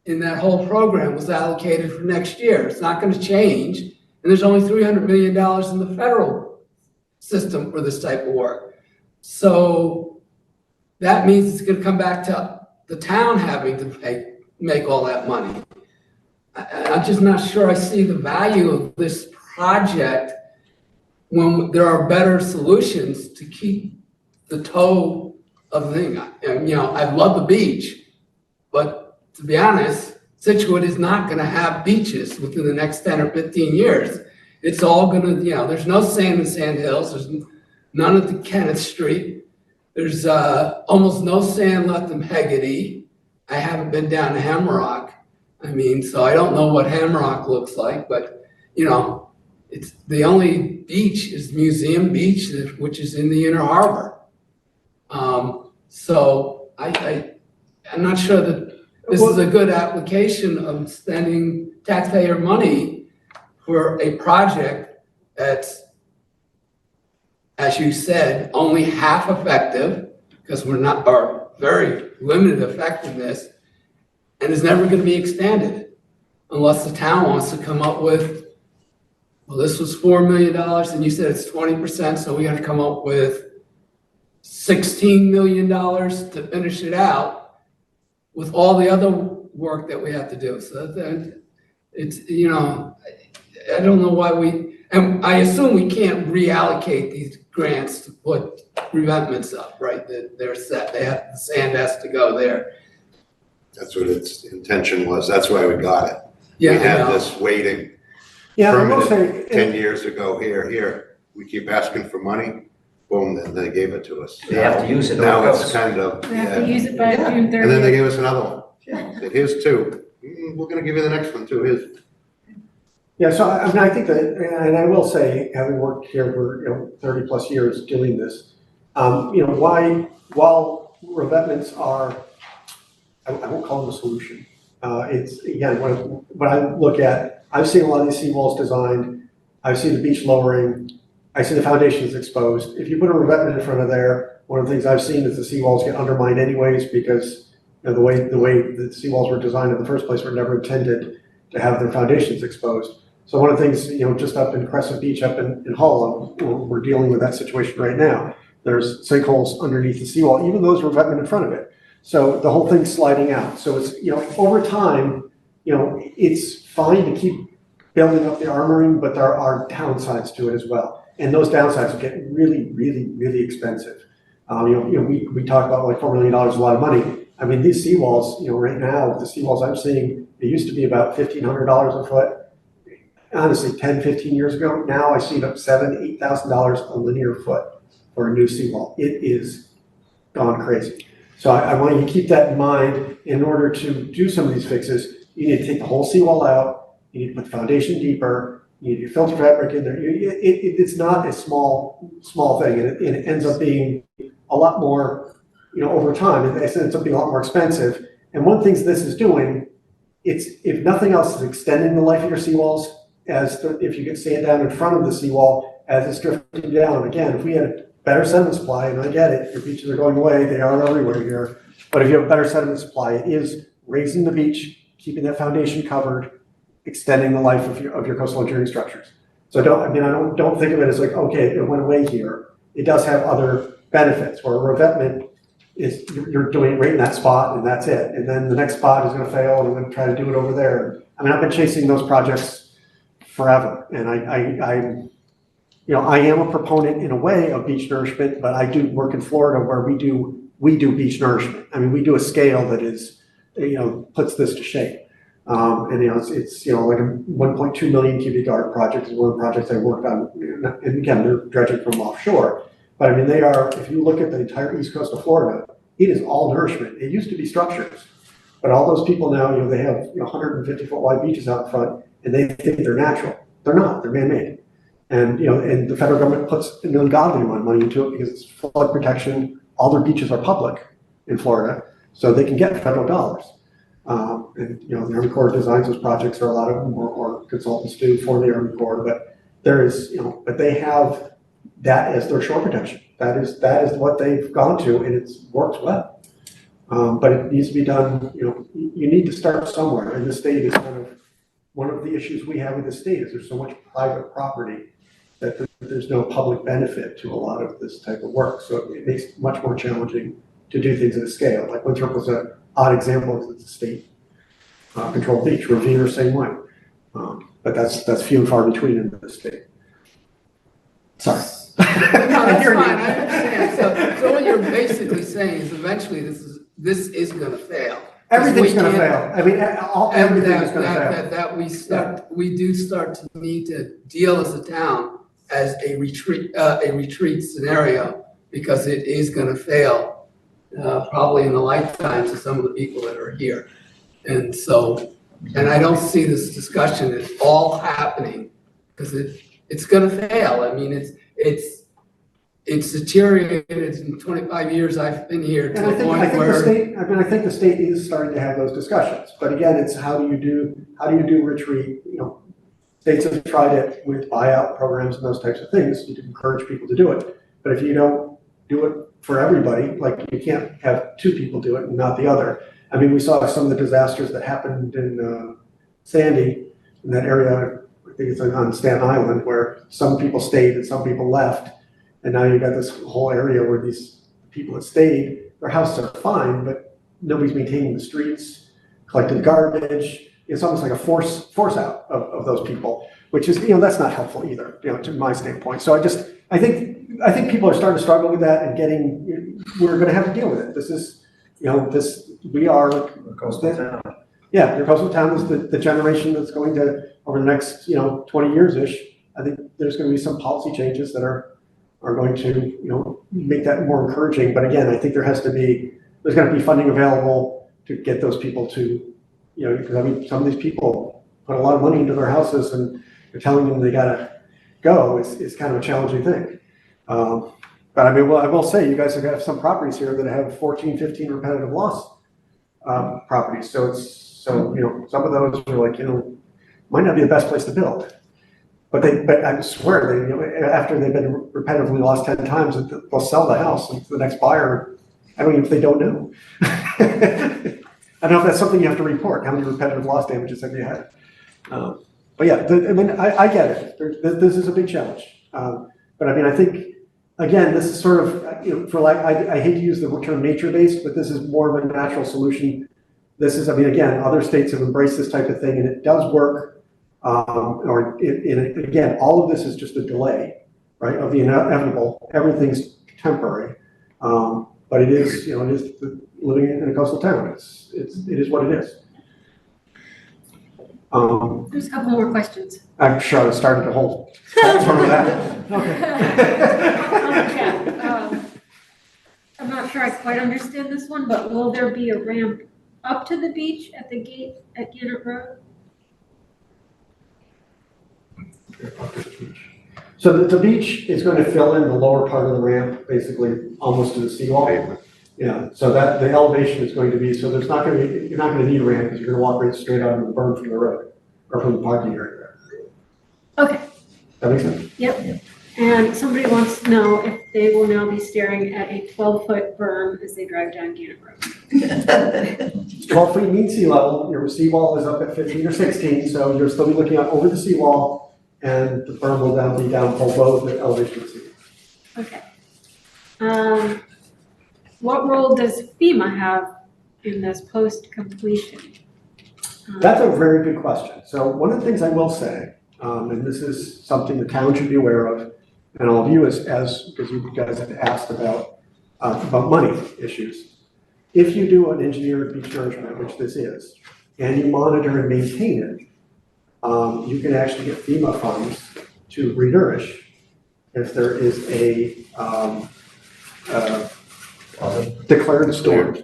In that whole program was allocated for next year. It's not going to change. And there's only $300 million in the federal system for this type of work. So that means it's going to come back to the town having to make all that money. I'm just not sure I see the value of this project when there are better solutions to keep the tow of the thing. I love the beach, but to be honest, Scituate is not gonna have beaches within the next 10 or 15 years. It's all gonna, there's no sand in Sand Hills, there's none at the Kenneth Street. There's almost no sand left in Peggotty. I haven't been down to Hamrock. So I don't know what Hamrock looks like, but, it's, the only beach is Museum Beach, which is in the Inner Harbor. So I'm not sure that this is a good application of spending taxpayer money for a project that's, as you said, only half effective, because or very limited effectiveness, and is never gonna be expanded unless the town wants to come up with, well, this was $4 million, and you said it's 20%, so we gotta come up with $16 million to finish it out with all the other work that we have to do. So that it's, I don't know why and I assume we can't reallocate these grants to put revetments up, right? They're set, the sand has to go there. That's what its intention was. That's why we got it. Yeah, We I had know. this waiting Yeah, I will permanent say, 10 years ago, here. We keep asking for money, boom, then they gave it to us. They have to use it or Now it it's goes. kind of, We have to yeah. use it by June 30th. And then they gave us another one. Said, here's two. We're gonna give you the next one too. Here's. yeah, so I think that, and I will say, having worked here for, 30 plus years doing this, while revetments are, I won't call them a solution. It's, again, when I look at, I've seen a lot of these seawalls designed, I've seen the beach lowering, I see the foundations exposed. If you put a revetment in front of there, one of the things I've seen is the seawalls get undermined anyways, because the way the seawalls were designed in the first place were never intended to have their foundations exposed. So one of the things, just up in Crescent Beach, up in Hull, we're dealing with that situation right now. There's sinkholes underneath the seawall, even those revetment in front of it. So the whole thing's sliding out. So it's, over time, it's fine to keep building up the armoring, but there are downsides to it as well. And those downsides get really, really, really expensive. We talk about like $4 million, a lot of money. These seawalls, right now, the seawalls I'm seeing, it used to be about $1,500 a foot. Honestly, 10, 15 years ago, now I see it up $7,000, $8,000 a linear foot for a new seawall. It is gone crazy. So I want you to keep that in mind. In order to do some of these fixes, you need to take the whole seawall out, you need to put the foundation deeper, you need to filter fabric in there. It's not a small thing, and it ends up being a lot more, over time, it ends up being a lot more expensive. And one thing this is doing, if nothing else, is extending the life of your seawalls, if you get sand down in front of the seawall as it's drifting down. Again, if we had a better sediment supply, and I get it, your beaches are going away, they are everywhere here, but if you have a better sediment supply, it is raising the beach, keeping that foundation covered, extending the life of your coastal engineering structures. So don't think of it as like, okay, it went away here. It does have other benefits, where a revetment is, you're doing it right in that spot and that's it. And then the next spot is gonna fail and I'm gonna try to do it over there. I've been chasing those projects forever. And I am a proponent in a way of beach nourishment, but I do work in Florida where we do beach nourishment. We do a scale that is, puts this to shape. It's like a 1.2 million cubic yard project is one of the projects I worked on. And again, they're dredging from offshore. But they are, if you look at the entire east coast of Florida, it is all nourishment. It used to be structures. But all those people now, they have 150-foot wide beaches out front, and they think they're natural. They're not, they're man-made. And and the federal government puts an ungodly amount of money into it because it's flood protection. All their beaches are public in Florida, so they can get federal dollars. The Army Corps designs those projects, or a lot of them, or consultants do for the Army Corps. But there is, but they have that as their shore protection. That is what they've gone to, and it works well. But it needs to be done. You need to start somewhere. And the state is kind of one of the issues we have with the state is there's so much private property that there's no public benefit to a lot of this type of work. So it makes it much more challenging to do things at a scale. Like Winthrop was an odd example of the state controlled beach. Revere, same way. But that's few and far between in the state. Sorry. No, that's fine, I understand. So what you're basically saying is eventually this is gonna fail. Everything's gonna We fail. I mean, everything is gonna fail. That we do start to need to deal as a town as a retreat scenario, because it is gonna fail, probably in the lifetimes of some of the people that are here. And so, and I don't see this discussion at all happening, because it's gonna fail. I mean, it's deteriorated in 25 years I've been here And to I the think, point where. I think the state is starting to have those discussions, but again, it's how do you do retreat, you know? States have tried it with buyout programs and those types of things, to encourage people to do it. But if you don't do it for everybody, like you can't have two people do it and not the other. I mean, we saw some of the disasters that happened in Sandy, in that area, I think it's on Staten Island, where some people stayed and some people left. And now you've got this whole area where these people that stayed, their houses are fine, but nobody's maintaining the streets, collecting garbage. It's almost like a force out of those people, which is, you know, that's not helpful either, you know, to my standpoint. So I think people are starting to struggle with that and we're gonna have to deal with it. This is, you know, we are. Coastal town. Yeah, your coastal town is the generation that's going to, over the next, you know, 20 years-ish, I think there's gonna be some policy changes that are going to, you know, make that more encouraging. But again, I think there's gonna be funding available to get those people to, you know, because I mean, some of these people put a lot of money into their houses and you're telling them they gotta go is kind of a challenging thing. But I mean, well, I will say, you guys have some properties here that have 14, 15 repetitive loss properties. So you know, some of those are like, you know, might not be the best place to build. But I swear, you know, after they've been repetitively lost 10 times, they'll sell the house and the next buyer, I don't even if they don't know. I don't know if that's something you have to report, how many repetitive loss damages have you had. But yeah, I mean, I get it. This is a big challenge. But I mean, I think, again, this is sort of, you know, I hate to use the term nature-based, but this is more of a natural solution. This is, I mean, again, other states have embraced this type of thing and it does work. Again, all of this is just a delay, right, of the inevitable. Everything's temporary. But it is, you know, it is living in a coastal town. It is what it is. There's a couple more questions. I'm sure I started to hold. That. Okay. I'm not sure I quite understand this one, but will there be a ramp up to the beach at the gate at Gannett Road? So the beach is going to fill in the lower part of the ramp, basically almost to the seawall. Pavement. Yeah, so that the elevation is going to be, so there's not going to be, you're not going to need a ramp because you're going to walk right straight out of the berm from the road or from the parking area there. Okay, That makes sense? yep. And somebody wants to know if they will now be staring at a 12-foot berm as they drive down Gannett Road. 12 feet mean sea level, your seawall is up at 15 or 16, so you'll still be looking out over the seawall and the berm will be down below the elevation of the sea. Okay. What role does FEMA have in this post-completion? That's a very good question. So one of the things I will say, and this is something the town should be aware of, and all of you because you guys have asked about money issues. If you do an engineered beach nourishment, which this is, and you monitor and maintain it, you can actually get FEMA funds to re-nourish if there is a declared storm.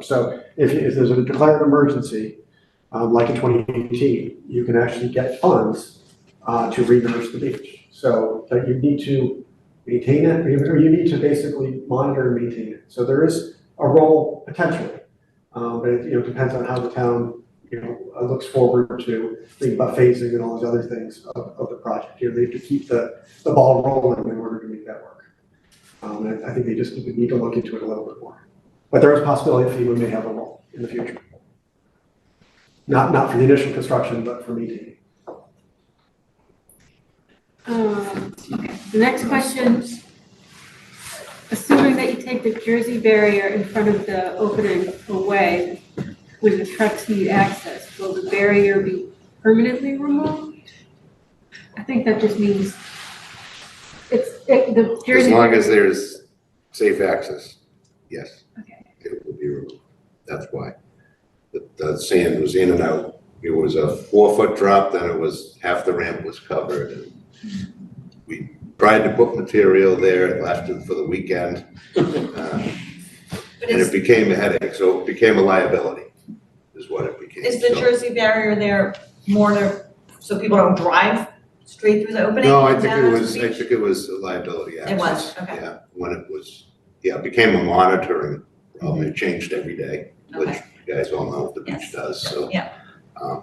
So if there's a declared emergency, like in 2018, you can actually get funds to re-nourish the beach. So that you need to maintain it, or you need to basically monitor and maintain it. So there is a role potentially, but it depends on how the town looks forward to thinking about phasing and all those other things of the project. They have to keep the ball rolling in order to make that work. And I think they just need to look into it a little bit more. But there is a possibility FEMA may have a role in the future. Not for the initial construction, but for maintaining. Okay, the next question, assuming that you take the Jersey barrier in front of the opening away when the trucks need access, will the barrier be permanently removed? I think that just means The As Jersey. long as there's safe access, yes. Okay. It will be removed. That's why. The sand was in and out. It was a 4-foot drop, then it was, half the ramp was covered. And we tried to put material there, it lasted for the weekend. And it became a headache, so it became a liability, is what it became. Is the So- Jersey barrier there more to, so people don't drive straight through the opening? No, I and think down it onto was, the I beach? think it was a liability access. It was, okay. Yeah, when it was, yeah, it became a monitoring problem. It changed every day, which Okay. you guys all know the beach Yes. does, so. Yeah.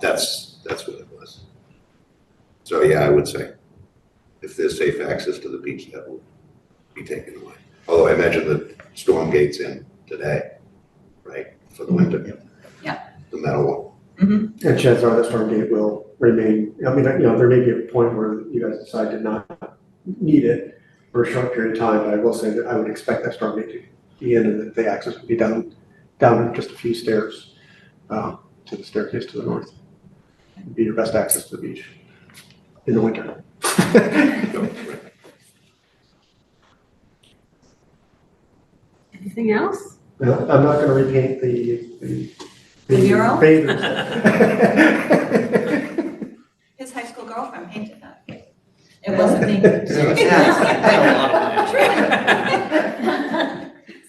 That's what it was. So, yeah, I would say, if there's safe access to the beach, that will be taken away. Although I imagine the storm gate's in today, right, for the winter? Yeah. The metal And chances are that storm gate will remain, I mean, there may be a point where you guys decide to not need it for a short period of time, but I will say that I would expect that storm gate to be in and that the access would be down just a few stairs to the staircase to the north. It'd be your best access to the beach in the winter. one. Anything else? No, I'm not gonna repaint the mural? bathers. His high school girlfriend painted that. It wasn't me.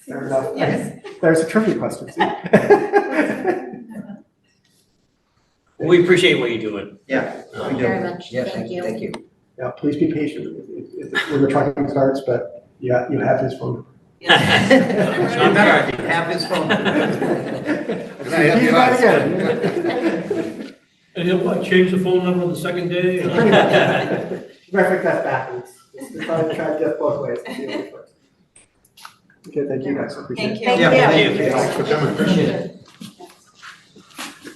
Fair enough. Yes. There's a trivia question, see? We appreciate what you're doing. Yeah. Thank you very much, Yeah, thank you. Thank you. Yeah, please be patient when the trucking starts, but you have his phone number. You better have his phone number. Can I have He's yours? not again. And he'll what, change the phone number the second day? or- Matter of fact, that's backwards. It's try to get both ways. Okay, thank you guys, I appreciate it. Thank you. Yeah, thank you. Thanks for coming. Appreciate it.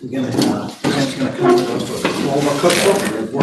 We're gonna, Ken's gonna come with us with a cookbook.